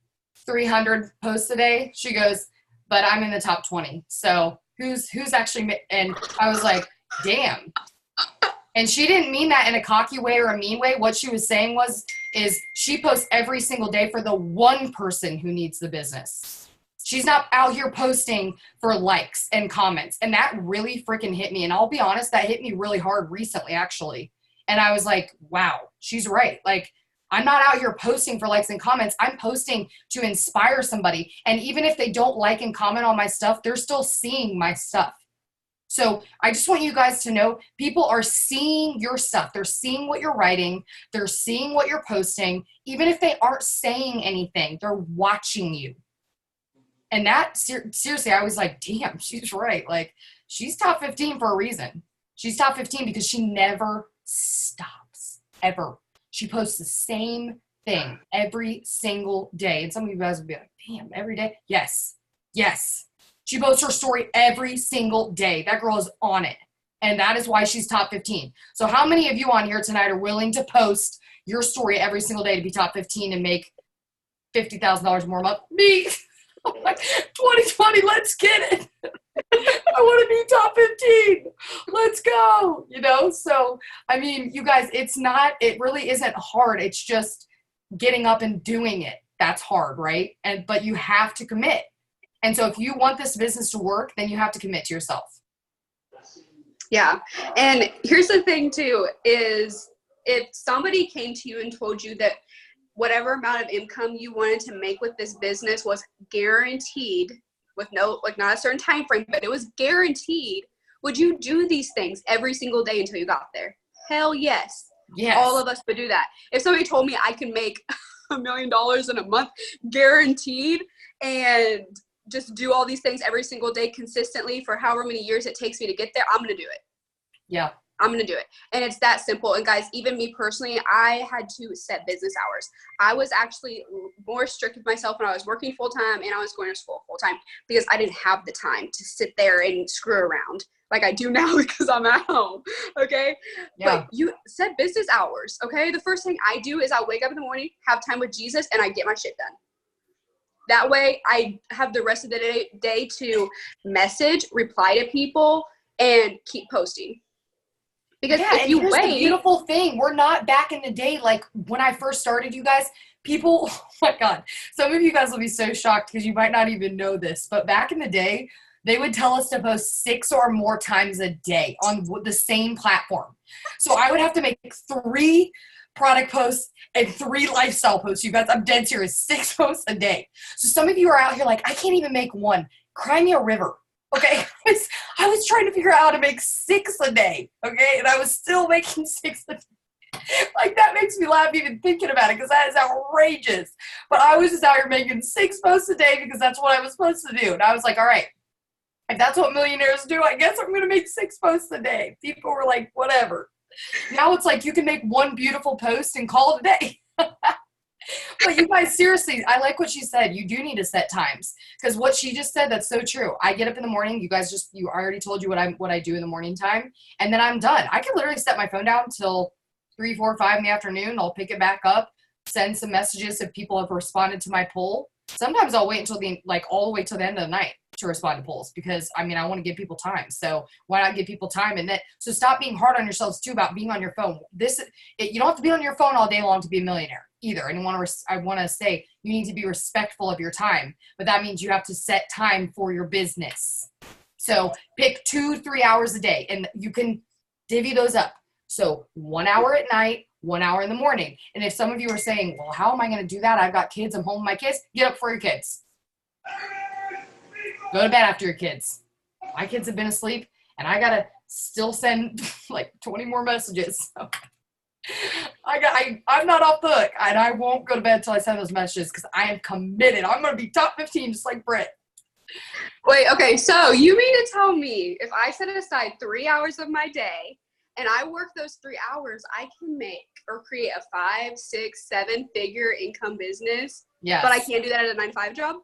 300 posts a day. She goes, but I'm in the top 20. So who's actually, and I was like, damn. And she didn't mean that in a cocky way or a mean way. What she was saying is she posts every single day for the one person who needs the business. She's not out here posting for likes and comments. And that really freaking hit me. And I'll be honest, that hit me really hard recently, actually. And I was like, wow, she's right. Like, I'm not out here posting for likes and comments. I'm posting to inspire somebody. And even if they don't like and comment on my stuff, they're still seeing my stuff. So I just want you guys to know, people are seeing your stuff. They're seeing what you're writing. They're seeing what you're posting. Even if they aren't saying anything, they're watching you. And that, seriously, I was like, damn, she's right. Like, she's top 15 for a reason. She's top 15 because she never stops, ever. She posts the same thing every single day. And some of you guys would be like, damn, every day? Yes. She posts her story every single day. That girl is on it. And that is why she's top 15. So how many of you on here tonight are willing to post your story every single day to be top 15 and make $50,000 more a month? Me. I'm like, 2020, let's get it. I want to be top 15. Let's go. You know? So, I mean, you guys, it really isn't hard. It's just getting up and doing it. That's hard, right? But you have to commit. And so if you want this business to work, then you have to commit to yourself. Yeah. And here's the thing too, is if somebody came to you and told you that whatever amount of income you wanted to make with this business was guaranteed with no, like, not a certain time frame, but it was guaranteed, would you do these things every single day until you got there? Hell yes. Yes. All of us would do that. If somebody told me I can make $1 million in a month guaranteed and just do all these things every single day consistently for however many years it takes me to get there, I'm going to do it. Yeah. I'm going to do it. And it's that simple. And guys, even me personally, I had to set business hours. I was actually more strict with myself when I was working full time and I was going to school full time because I didn't have the time to sit there and screw around like I do now because I'm at home. Okay. Yeah. But you set business hours. Okay. The first thing I do is I wake up in the morning, have time with Jesus, and I get my shit done. That way I have the rest of the day to message, reply to people, and keep posting. Because if you here's the beautiful thing, we're not back in the day like when I first started, you guys. People, oh my God, some of you guys will be so shocked because you might not even know this, but back in the day, they would tell us to post 6 or more times a day on the same platform. So I would have to make 3 product posts and 3 lifestyle posts. You guys, I'm dead serious, 6 posts a day. So some of you are out here like, I can't even make 1. Cry me a river. Okay, I was trying to figure out how to make 6 a day, okay, and I was still making 6 a day. Like, that makes me laugh even thinking about it because that is outrageous. But I was just out here making 6 posts a day because that's what I was supposed to do. And I was like, all right, if that's what millionaires do, I guess I'm going to make 6 posts a day. People were like, whatever. Now it's like you can make 1 beautiful post and call it a day. But you guys, seriously, I like what she said. You do need to set times because what she just said, that's so true. I get up in the morning. You guys I already told you what I do in the morning time, and then I'm done. I can literally set my phone down till 3, 4, 5 in the afternoon. I'll pick it back up, send some messages if people have responded to my poll. Sometimes I'll wait until all the way till the end of the night to respond to polls because I want to give people time. So why not give people time? And so stop being hard on yourselves too about being on your phone. You don't have to be on your phone all day long to be a millionaire either. And I want to say you need to be respectful of your time, but that means you have to set time for your business. So pick 2-3 hours a day and you can divvy those up. So 1 hour at night, 1 hour in the morning. And if some of you are saying, well, how am I going to do that? I've got kids. I'm home with my kids. Get up for your kids. Go to bed after your kids. My kids have been asleep and I got to still send like 20 more messages. So I'm not off the hook and I won't go to bed until I send those messages because I am committed. I'm going to be top 15 just like Britt. Wait, okay. So you mean to tell me if I set aside 3 hours of my day and I work those 3 hours, I can make or create a 5, 6, 7 figure income business? Yes. But I can't do that at a 9-to-5 job?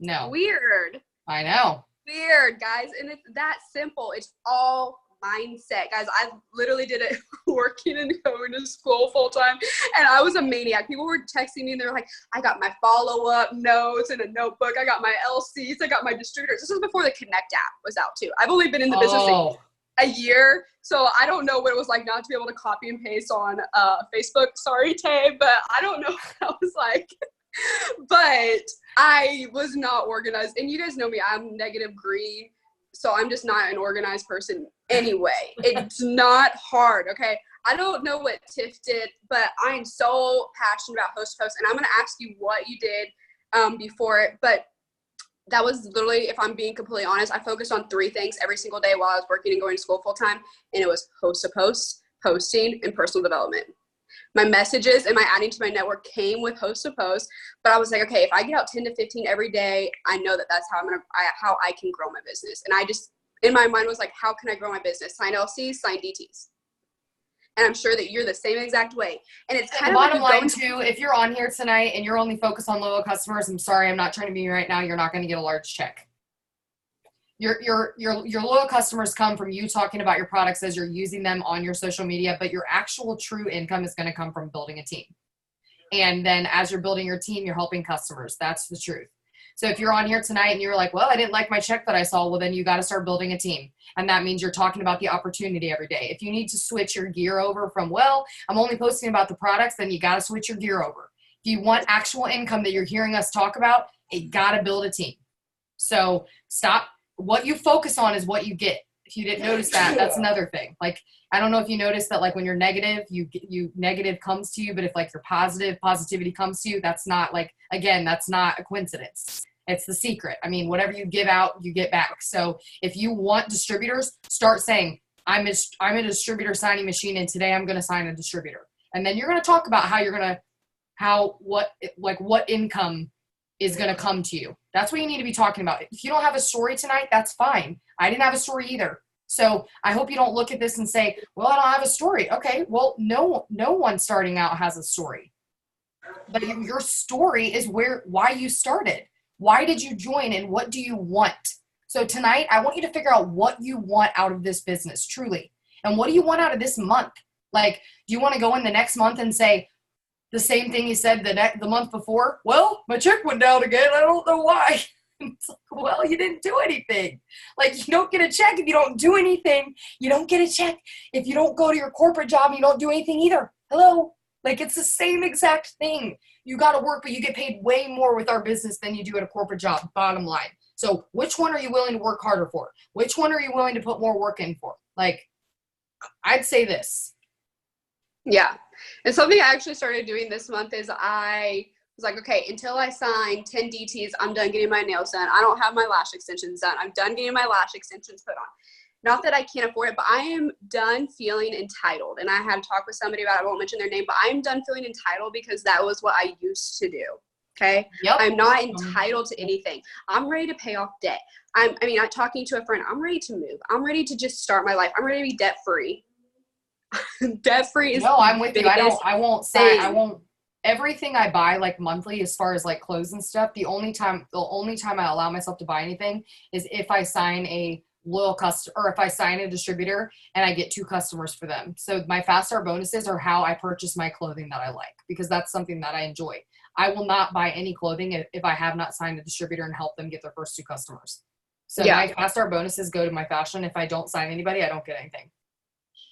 No. Weird. I know. Weird, guys. And it's that simple. It's all mindset. Guys, I literally did it working and going to school full time. And I was a maniac. People were texting me and they're like, I got my follow-up notes in a notebook. I got my LCs. I got my distributors. This was before the Connect app was out too. I've only been in the business a year. So I don't know what it was like not to be able to copy and paste on Facebook. Sorry, Tay, but I don't know what that was like. But I was not organized. And you guys know me, I'm negative green. So I'm just not an organized person anyway. It's not hard, okay? I don't know what Tiff did, but I'm so passionate about Host to Post. And I'm going to ask you what you did before it. But that was literally, if I'm being completely honest, I focused on 3 things every single day while I was working and going to school full time. And it was Host to Post, posting, and personal development. My messages and my adding to my network came with Host to Post, but I was like, okay, if I get out 10 to 15 every day, I know that that's how I can grow my business. And I just, in my mind was like, how can I grow my business? Sign LCs, sign DTs. And I'm sure that you're the same exact way. And it's kind of bottom line too, if you're on here tonight and you're only focused on loyal customers, I'm sorry, I'm not trying to be right now. You're not going to get a large check. Your loyal customers come from you talking about your products as you're using them on your social media, but your actual true income is going to come from building a team. And then as you're building your team, you're helping customers. That's the truth. So if you're on here tonight and you're like, well, I didn't like my check that I saw, well, then you got to start building a team. And that means you're talking about the opportunity every day. If you need to switch your gear over from, well, I'm only posting about the products, then you got to switch your gear over. If you want actual income that you're hearing us talk about, you got to build a team. So stop. What you focus on is what you get. If you didn't notice that, that's another thing. Like, I don't know if you noticed that, like, when you're negative, you negative comes to you, but if like you're positive, positivity comes to you, that's not like, again, that's not a coincidence. It's the secret. I mean, whatever you give out, you get back. So if you want distributors, start saying, I'm a distributor signing machine and today I'm going to sign a distributor. And then you're going to talk about what income is going to come to you. That's what you need to be talking about. If you don't have a story tonight, that's fine. I didn't have a story either. So I hope you don't look at this and say, well, I don't have a story. Okay, well, no one starting out has a story. But your story is why you started. Why did you join and what do you want? So tonight, I want you to figure out what you want out of this business, truly. And what do you want out of this month? Like, do you want to go in the next month and say the same thing you said the month before? Well, my check went down again. I don't know why. It's like, well, you didn't do anything. Like, you don't get a check if you don't do anything. You don't get a check if you don't go to your corporate job and you don't do anything either. Hello? Like, it's the same exact thing. You got to work, but you get paid way more with our business than you do at a corporate job, bottom line. So which one are you willing to work harder for? Which one are you willing to put more work in for? Like, I'd say this. Yeah. And something I actually started doing this month is I was like, okay, until I sign 10 DTs, I'm done getting my nails done. I don't have my lash extensions done. I'm done getting my lash extensions put on. Not that I can't afford it, but I am done feeling entitled. And I had talked with somebody about it. I won't mention their name, but I'm done feeling entitled because that was what I used to do. Okay. Yep. I'm not entitled to anything. I'm ready to pay off debt. I'm talking to a friend. I'm ready to move. I'm ready to just start my life. I'm ready to be debt free. Debt free is I'm with you. I won't everything I buy like monthly as far as like clothes and stuff. The only time I allow myself to buy anything is if I sign a loyal customer or if I sign a distributor and I get 2 customers for them. So my fast start bonuses are how I purchase my clothing that I like, because that's something that I enjoy. I will not buy any clothing if I have not signed a distributor and help them get their first 2 customers. So my fast start bonuses go to my fashion. If I don't sign anybody, I don't get anything.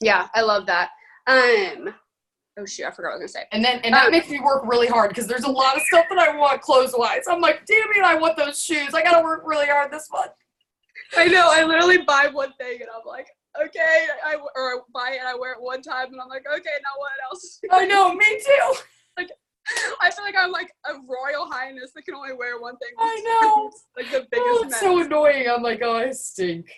Yeah, I love that. Oh shoot, I forgot what I was gonna say. And that makes me work really hard because there's a lot of stuff that I want clothes-wise. I'm like, damn it, I want those shoes. I gotta work really hard this month. I know. I literally buy one thing and I'm like, okay, I buy it and I wear it one time and I'm like, okay, now what else? I know, me too. Like, I feel like I'm like a royal highness that can only wear one thing. I know. It's like the biggest it's so annoying. I'm like, oh, I stink.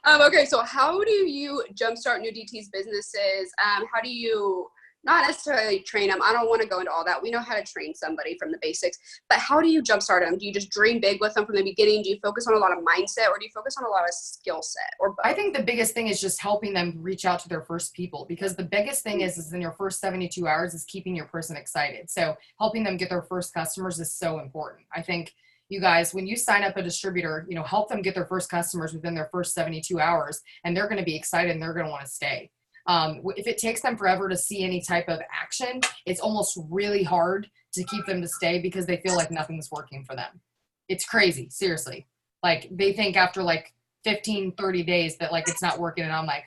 Okay, so how do you jumpstart new DT's businesses? How do you not necessarily train them? I don't want to go into all that. We know how to train somebody from the basics, but how do you jumpstart them? Do you just dream big with them from the beginning? Do you focus on a lot of mindset, or do you focus on a lot of skill set, or both? I think the biggest thing is just helping them reach out to their first people, because the biggest thing is in your first 72 hours is keeping your person excited. So helping them get their first customers is so important. I think you guys, when you sign up a distributor, help them get their first customers within their first 72 hours, and they're going to be excited and they're going to want to stay. If it takes them forever to see any type of action, it's almost really hard to keep them to stay because they feel like nothing's working for them. It's crazy, seriously. Like, they think after like 15, 30 days that like it's not working, and I'm like,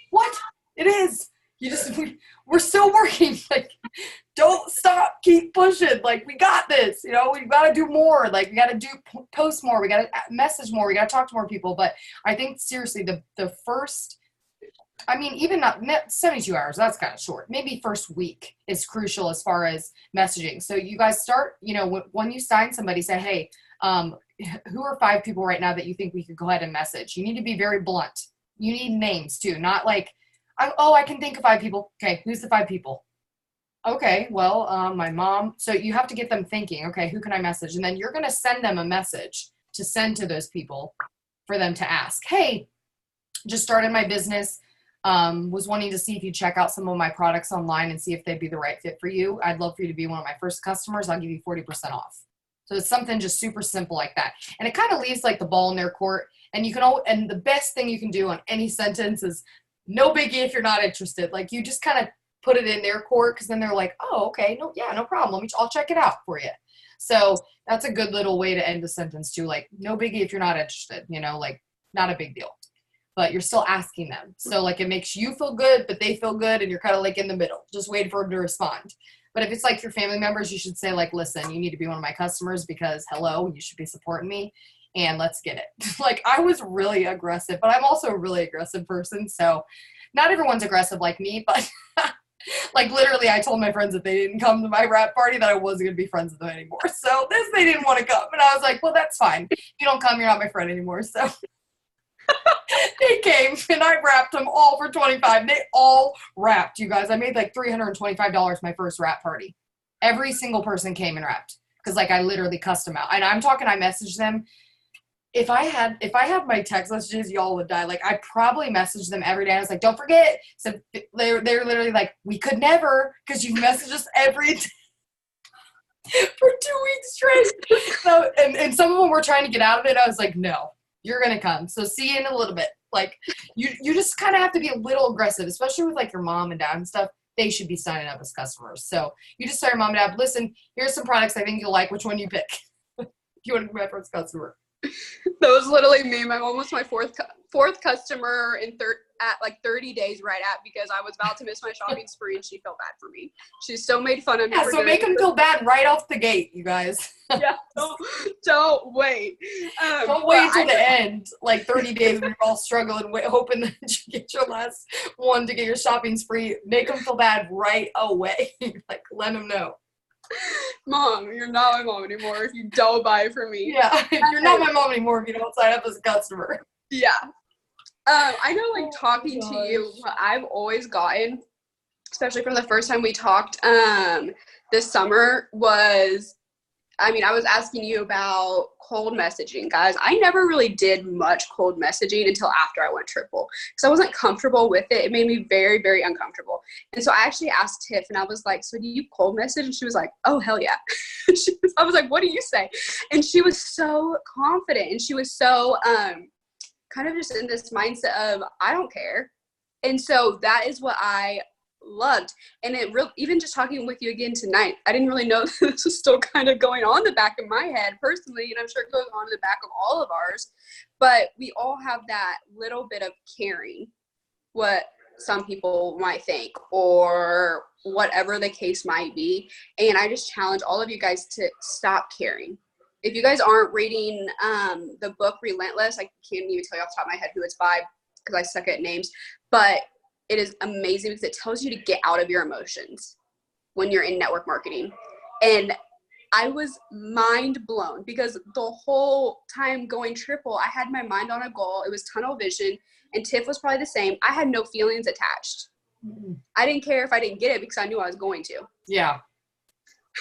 what? It is. We're still working. Like, don't stop, keep pushing. Like, we got this, we got to do more. Like, we got to post more. We got to message more. We got to talk to more people. But I think seriously, the first, even not 72 hours, that's kind of short. Maybe first week is crucial as far as messaging. So you guys start, when you sign somebody, say, hey, who are 5 people right now that you think we could go ahead and message? You need to be very blunt. You need names too, not like, I can think of 5 people. Okay, who's the 5 people? Okay, well, my mom. So you have to get them thinking, okay, who can I message? And then you're going to send them a message to send to those people for them to ask, hey, just started my business, was wanting to see if you check out some of my products online and see if they'd be the right fit for you. I'd love for you to be one of my first customers. I'll give you 40% off. So it's something just super simple like that. And it kind of leaves like the ball in their court. And and the best thing you can do on any sentence is no biggie if you're not interested. Like, you just kind of put it in their court, because then they're like, oh, okay, no problem. I'll check it out for you. So that's a good little way to end the sentence too. Like, no biggie if you're not interested, like, not a big deal, but you're still asking them. So like, it makes you feel good, but they feel good, and you're kind of like in the middle, just waiting for them to respond. But if it's like your family members, you should say like, listen, you need to be one of my customers because hello, you should be supporting me, and let's get it. Like, I was really aggressive, but I'm also a really aggressive person. So not everyone's aggressive like me, but like, literally, I told my friends that they didn't come to my wrap party that I wasn't going to be friends with them anymore. So they didn't want to come. And I was like, well, that's fine. If you don't come, you're not my friend anymore. So they came, and I wrapped them all for $25. They all wrapped, you guys. I made like $325 my first wrap party. Every single person came and wrapped, because like, I literally custom out. And I'm talking, I messaged them if I had my text messages, y'all would die. Like, I probably messaged them every day. I was like, don't forget. So they're literally like, we could never, because you message us every day for 2 weeks straight. So, and some of them were trying to get out of it. I was like, no, you're going to come. So see you in a little bit. Like, you just kind of have to be a little aggressive, especially with like your mom and dad and stuff. They should be signing up as customers. So you just tell your mom and dad, listen, here's some products I think you'll like. Which one you pick? You want to be my first customer. That was literally me. My mom was my fourth customer at like 30 days right at, because I was about to miss my shopping spree and she felt bad for me. She so made fun of me. Yeah, so make them feel bad right off the gate, you guys. Yeah, don't wait. Don't wait till the end, like 30 days when you're all struggling, hoping that you get your last one to get your shopping spree. Make them feel bad right away. Like, let them know. Mom, you're not my mom anymore if you don't buy from me. Yeah, you're not my mom anymore if you don't sign up as a customer. Yeah. I know, like, talking to you, what I've always gotten, especially from the first time we talked this summer, was, I mean, I was asking you about cold messaging, guys. I never really did much cold messaging until after I went triple, because I wasn't comfortable with it. It made me very, very uncomfortable. And so I actually asked Tiff, and I was like, so do you cold message? And she was like, oh, hell yeah. I was like, what do you say? And she was so confident, and she was so kind of just in this mindset of, I don't care. And so that is what I loved. And it really, even just talking with you again tonight, I didn't really know this was still kind of going on in the back of my head personally, and I'm sure it goes on in the back of all of ours, but we all have that little bit of caring what some people might think or whatever the case might be. And I just challenge all of you guys to stop caring. If you guys aren't reading the book Relentless, I can't even tell you off the top of my head who it's by because I suck at names, but it is amazing because it tells you to get out of your emotions when you're in network marketing. And I was mind blown because the whole time going triple, I had my mind on a goal. It was tunnel vision, and Tiff was probably the same. I had no feelings attached. Mm-hmm. I didn't care if I didn't get it because I knew I was going to. Yeah.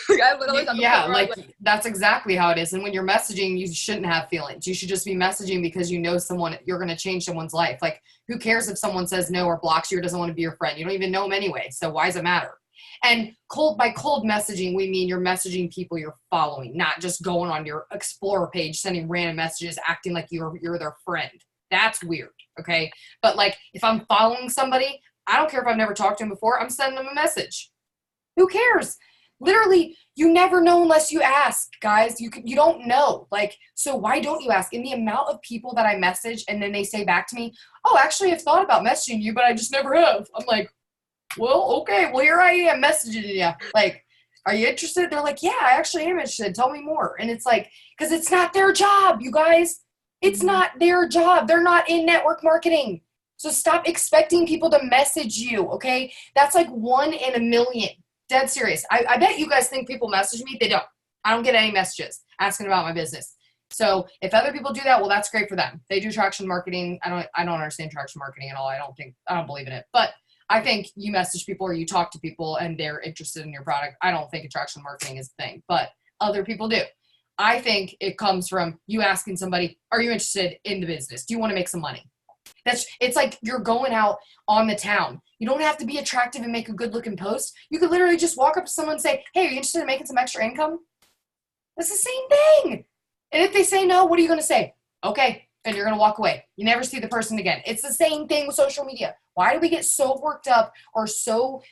I literally got the yeah, like that's exactly how it is. And when you're messaging, you shouldn't have feelings. You should just be messaging because you know someone, you're going to change someone's life. Like, who cares if someone says no or blocks you or doesn't want to be your friend? You don't even know them anyway. So why does it matter? And by cold messaging, we mean you're messaging people you're following, not just going on your Explorer page, sending random messages, acting like you're their friend. That's weird. Okay. But like, if I'm following somebody, I don't care if I've never talked to them before, I'm sending them a message. Who cares? Literally, you never know unless you ask, guys. You don't know. Like, so why don't you ask? And the amount of people that I message and then they say back to me, oh, actually, I've thought about messaging you, but I just never have. I'm like, well, okay, well, here I am messaging you. Like, are you interested? They're like, yeah, I actually am interested. Tell me more. And it's like, because it's not their job, you guys. It's not their job. They're not in network marketing. So stop expecting people to message you, okay? That's like 1 in a million. Dead serious. I bet you guys think people message me. They don't. I don't get any messages asking about my business. So if other people do that, well, that's great for them. They do traction marketing. I don't understand traction marketing at all. I don't believe in it. But I think you message people or you talk to people and they're interested in your product. I don't think attraction marketing is a thing, but other people do. I think it comes from you asking somebody, are you interested in the business? Do you want to make some money? It's like you're going out on the town. You don't have to be attractive and make a good looking post. You could literally just walk up to someone and say, hey, are you interested in making some extra income? That's the same thing. And if they say no, what are you going to say? Okay. And you're going to walk away. You never see the person again. It's the same thing with social media. Why do we get so worked up or so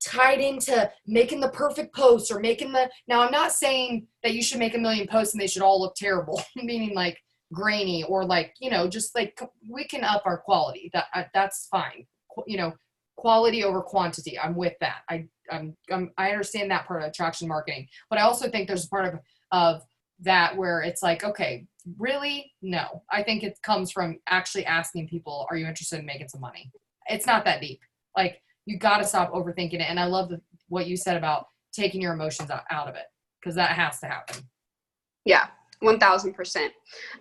tied into making the perfect post or now I'm not saying that you should make 1 million posts and they should all look terrible, meaning like grainy or like, just like we can up our quality. That's fine. Quality over quantity. I'm with that. I understand that part of attraction marketing, but I also think there's a part of that where it's like, okay, really? No, I think it comes from actually asking people, are you interested in making some money? It's not that deep. Like, you got to stop overthinking it. And I love what you said about taking your emotions out of it, because that has to happen. Yeah. 1000%.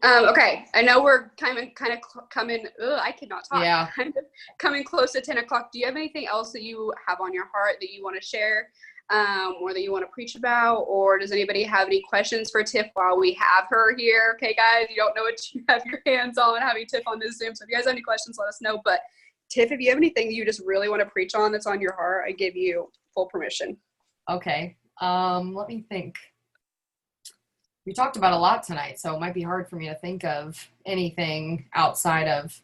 Okay. I know we're kind of coming, I cannot talk. Yeah. Kind of coming close to 10 o'clock. Do you have anything else that you have on your heart that you want to share or that you want to preach about? Or does anybody have any questions for Tiff while we have her here? Okay, guys, you don't know what you have your hands on having Tiff on this Zoom. So if you guys have any questions, let us know. But Tiff, if you have anything that you just really want to preach on that's on your heart, I give you full permission. Okay. Let me think. We talked about a lot tonight, so it might be hard for me to think of anything outside of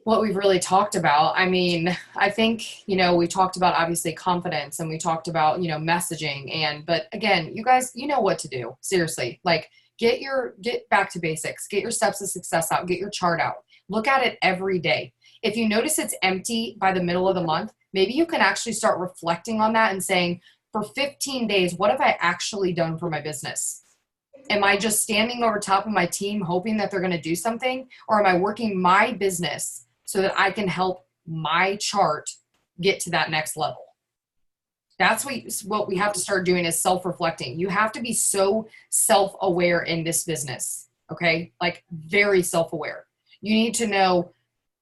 what we've really talked about. I mean, I think, we talked about obviously confidence, and we talked about, messaging, but again, you guys, you know what to do. Seriously, like get back to basics, get your steps to success out, get your chart out, look at it every day. If you notice it's empty by the middle of the month, maybe you can actually start reflecting on that and saying, for 15 days, what have I actually done for my business? Am I just standing over top of my team hoping that they're going to do something? Or am I working my business so that I can help my chart get to that next level? That's what we have to start doing, is self-reflecting. You have to be so self-aware in this business, okay? Like very self-aware. You need to know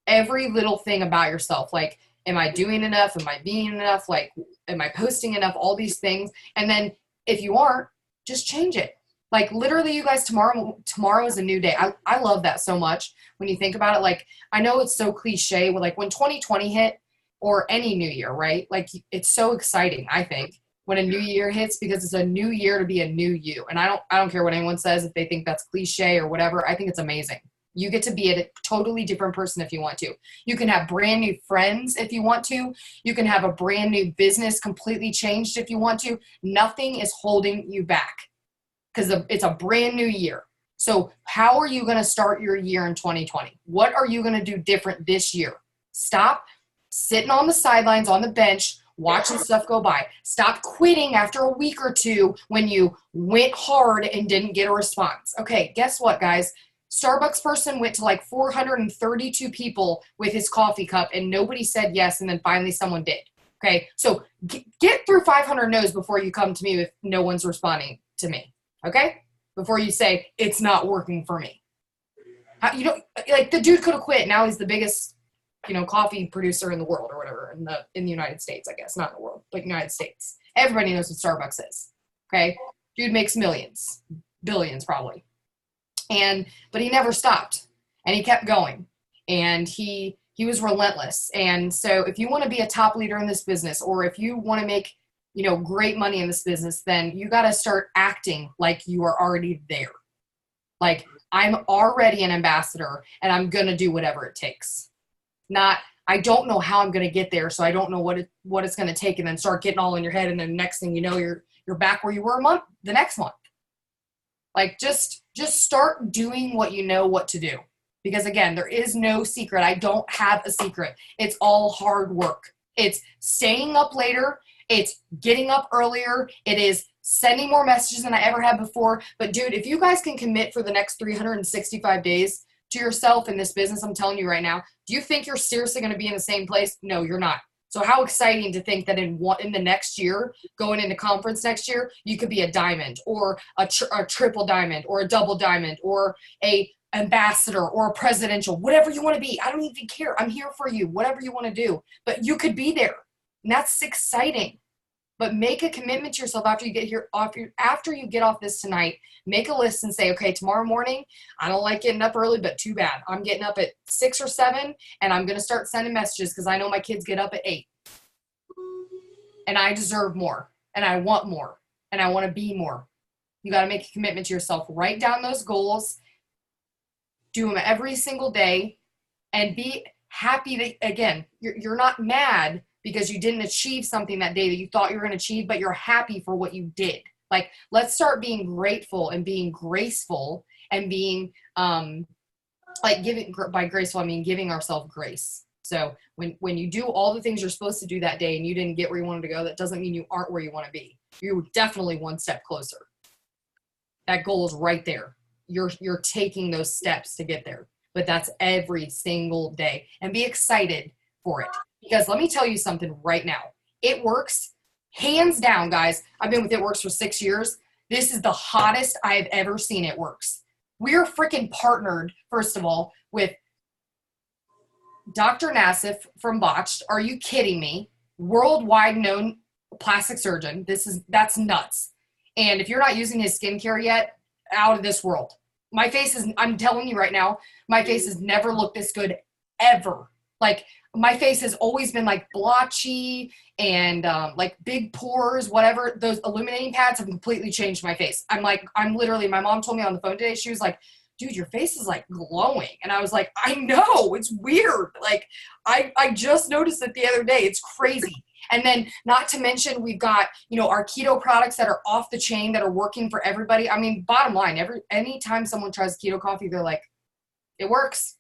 every little thing about yourself. Like, am I doing enough? Am I being enough? Like, am I posting enough? All these things. And then if you aren't, just change it. Like literally, you guys, tomorrow is a new day. I love that so much when you think about it. Like, I know it's so cliche, like when 2020 hit, or any new year, right? Like, it's so exciting, I think, when a new year hits, because it's a new year to be a new you. And I don't care what anyone says, if they think that's cliche or whatever. I think it's amazing. You get to be a totally different person if you want to. You can have brand new friends if you want to. You can have a brand new business completely changed if you want to. Nothing is holding you back, because it's a brand new year. So how are you going to start your year in 2020? What are you going to do different this year? Stop sitting on the sidelines, on the bench, watching stuff go by. Stop quitting after a week or two when you went hard and didn't get a response. Okay, guess what, guys? Starbucks person went to like 432 people with his coffee cup and nobody said yes, and then finally someone did. Okay, so get through 500 no's before you come to me if no one's responding to me. Okay, before you say it's not working for me. Like the dude could have quit. Now he's the biggest, coffee producer in the world, or whatever, in the United States, I guess. Not in the world, but United States. Everybody knows what Starbucks is. Okay, dude makes millions, billions probably. But he never stopped, and he kept going, and he was relentless. And so if you want to be a top leader in this business, or if you want to make, great money in this business, then you got to start acting like you are already there. Like, I'm already an ambassador and I'm going to do whatever it takes. Not, I don't know how I'm going to get there, so I don't know what it's going to take, and then start getting all in your head, and then next thing you know, you're back where you were the next month. Like, just start doing what you know what to do. Because again, there is no secret. I don't have a secret. It's all hard work. It's staying up later. It's getting up earlier. It is sending more messages than I ever had before. But dude, if you guys can commit for the next 365 days to yourself in this business, I'm telling you right now, do you think you're seriously going to be in the same place? No, you're not. So how exciting to think that in the next year, going into conference next year, you could be a diamond, or a triple diamond, or a double diamond, or a ambassador, or a presidential, whatever you want to be. I don't even care. I'm here for you, whatever you want to do. But you could be there. And that's exciting. But make a commitment to yourself after you get off this tonight. Make a list and say, okay, tomorrow morning, I don't like getting up early, but too bad. I'm getting up at 6 or 7, and I'm going to start sending messages, because I know my kids get up at 8. And I deserve more, and I want more, and I want to be more. You got to make a commitment to yourself. Write down those goals. Do them every single day, and be happy that, again, you're not mad because you didn't achieve something that day that you thought you were going to achieve, but you're happy for what you did. Like, let's start being grateful and being graceful, and being, by graceful, I mean giving ourselves grace. So when you do all the things you're supposed to do that day and you didn't get where you wanted to go, that doesn't mean you aren't where you want to be. You're definitely one step closer. That goal is right there. You're taking those steps to get there, but that's every single day, and be excited for it. Because let me tell you something right now. It works. Hands down, guys. I've been with It Works for 6 years. This is the hottest I've ever seen It Works. We're freaking partnered, first of all, with Dr. Nassif from Botched. Are you kidding me? Worldwide known plastic surgeon. That's nuts. And if you're not using his skincare yet, out of this world. My face is, I'm telling you right now, my face has never looked this good ever. Like, my face has always been like blotchy and like big pores, whatever. Those illuminating pads have completely changed my face. I'm literally, my mom told me on the phone today, she was like, dude, your face is like glowing. And I was like, I know, it's weird. Like, I just noticed it the other day. It's crazy. And then not to mention, we've got, our keto products that are off the chain that are working for everybody. I mean, bottom line, anytime someone tries keto coffee, they're like, it works.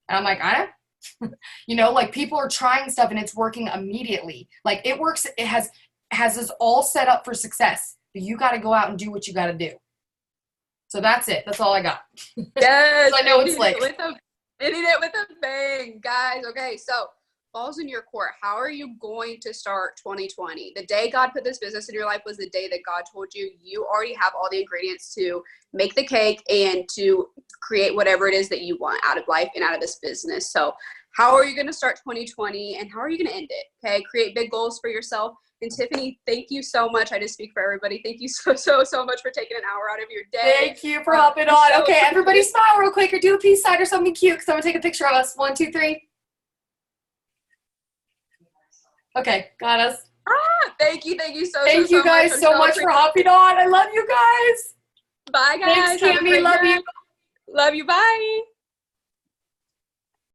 And I'm like, I know, like people are trying stuff and it's working immediately. Like it works. It has us all set up for success, but you got to go out and do what you got to do. So that's it. That's all I got. Yes. So I know it's like hitting it with a bang, guys. Okay. So balls in your court. How are you going to start 2020? The day God put this business in your life was the day that God told you you already have all the ingredients to make the cake and to create whatever it is that you want out of life and out of this business. So how are you going to start 2020 and how are you going to end it? Okay. Create big goals for yourself. And Tiffany, thank you so much. I just speak for everybody. Thank you so much for taking an hour out of your day. Thank you for hopping on. Okay, everybody smile real quick or do a peace sign or something cute because I'm going to take a picture of us. 1, 2, 3. Okay, got us. Thank you so Thank you guys so much for hopping on. I love you guys. Bye, guys. Thanks, Tammy. Love you. Love you. Bye.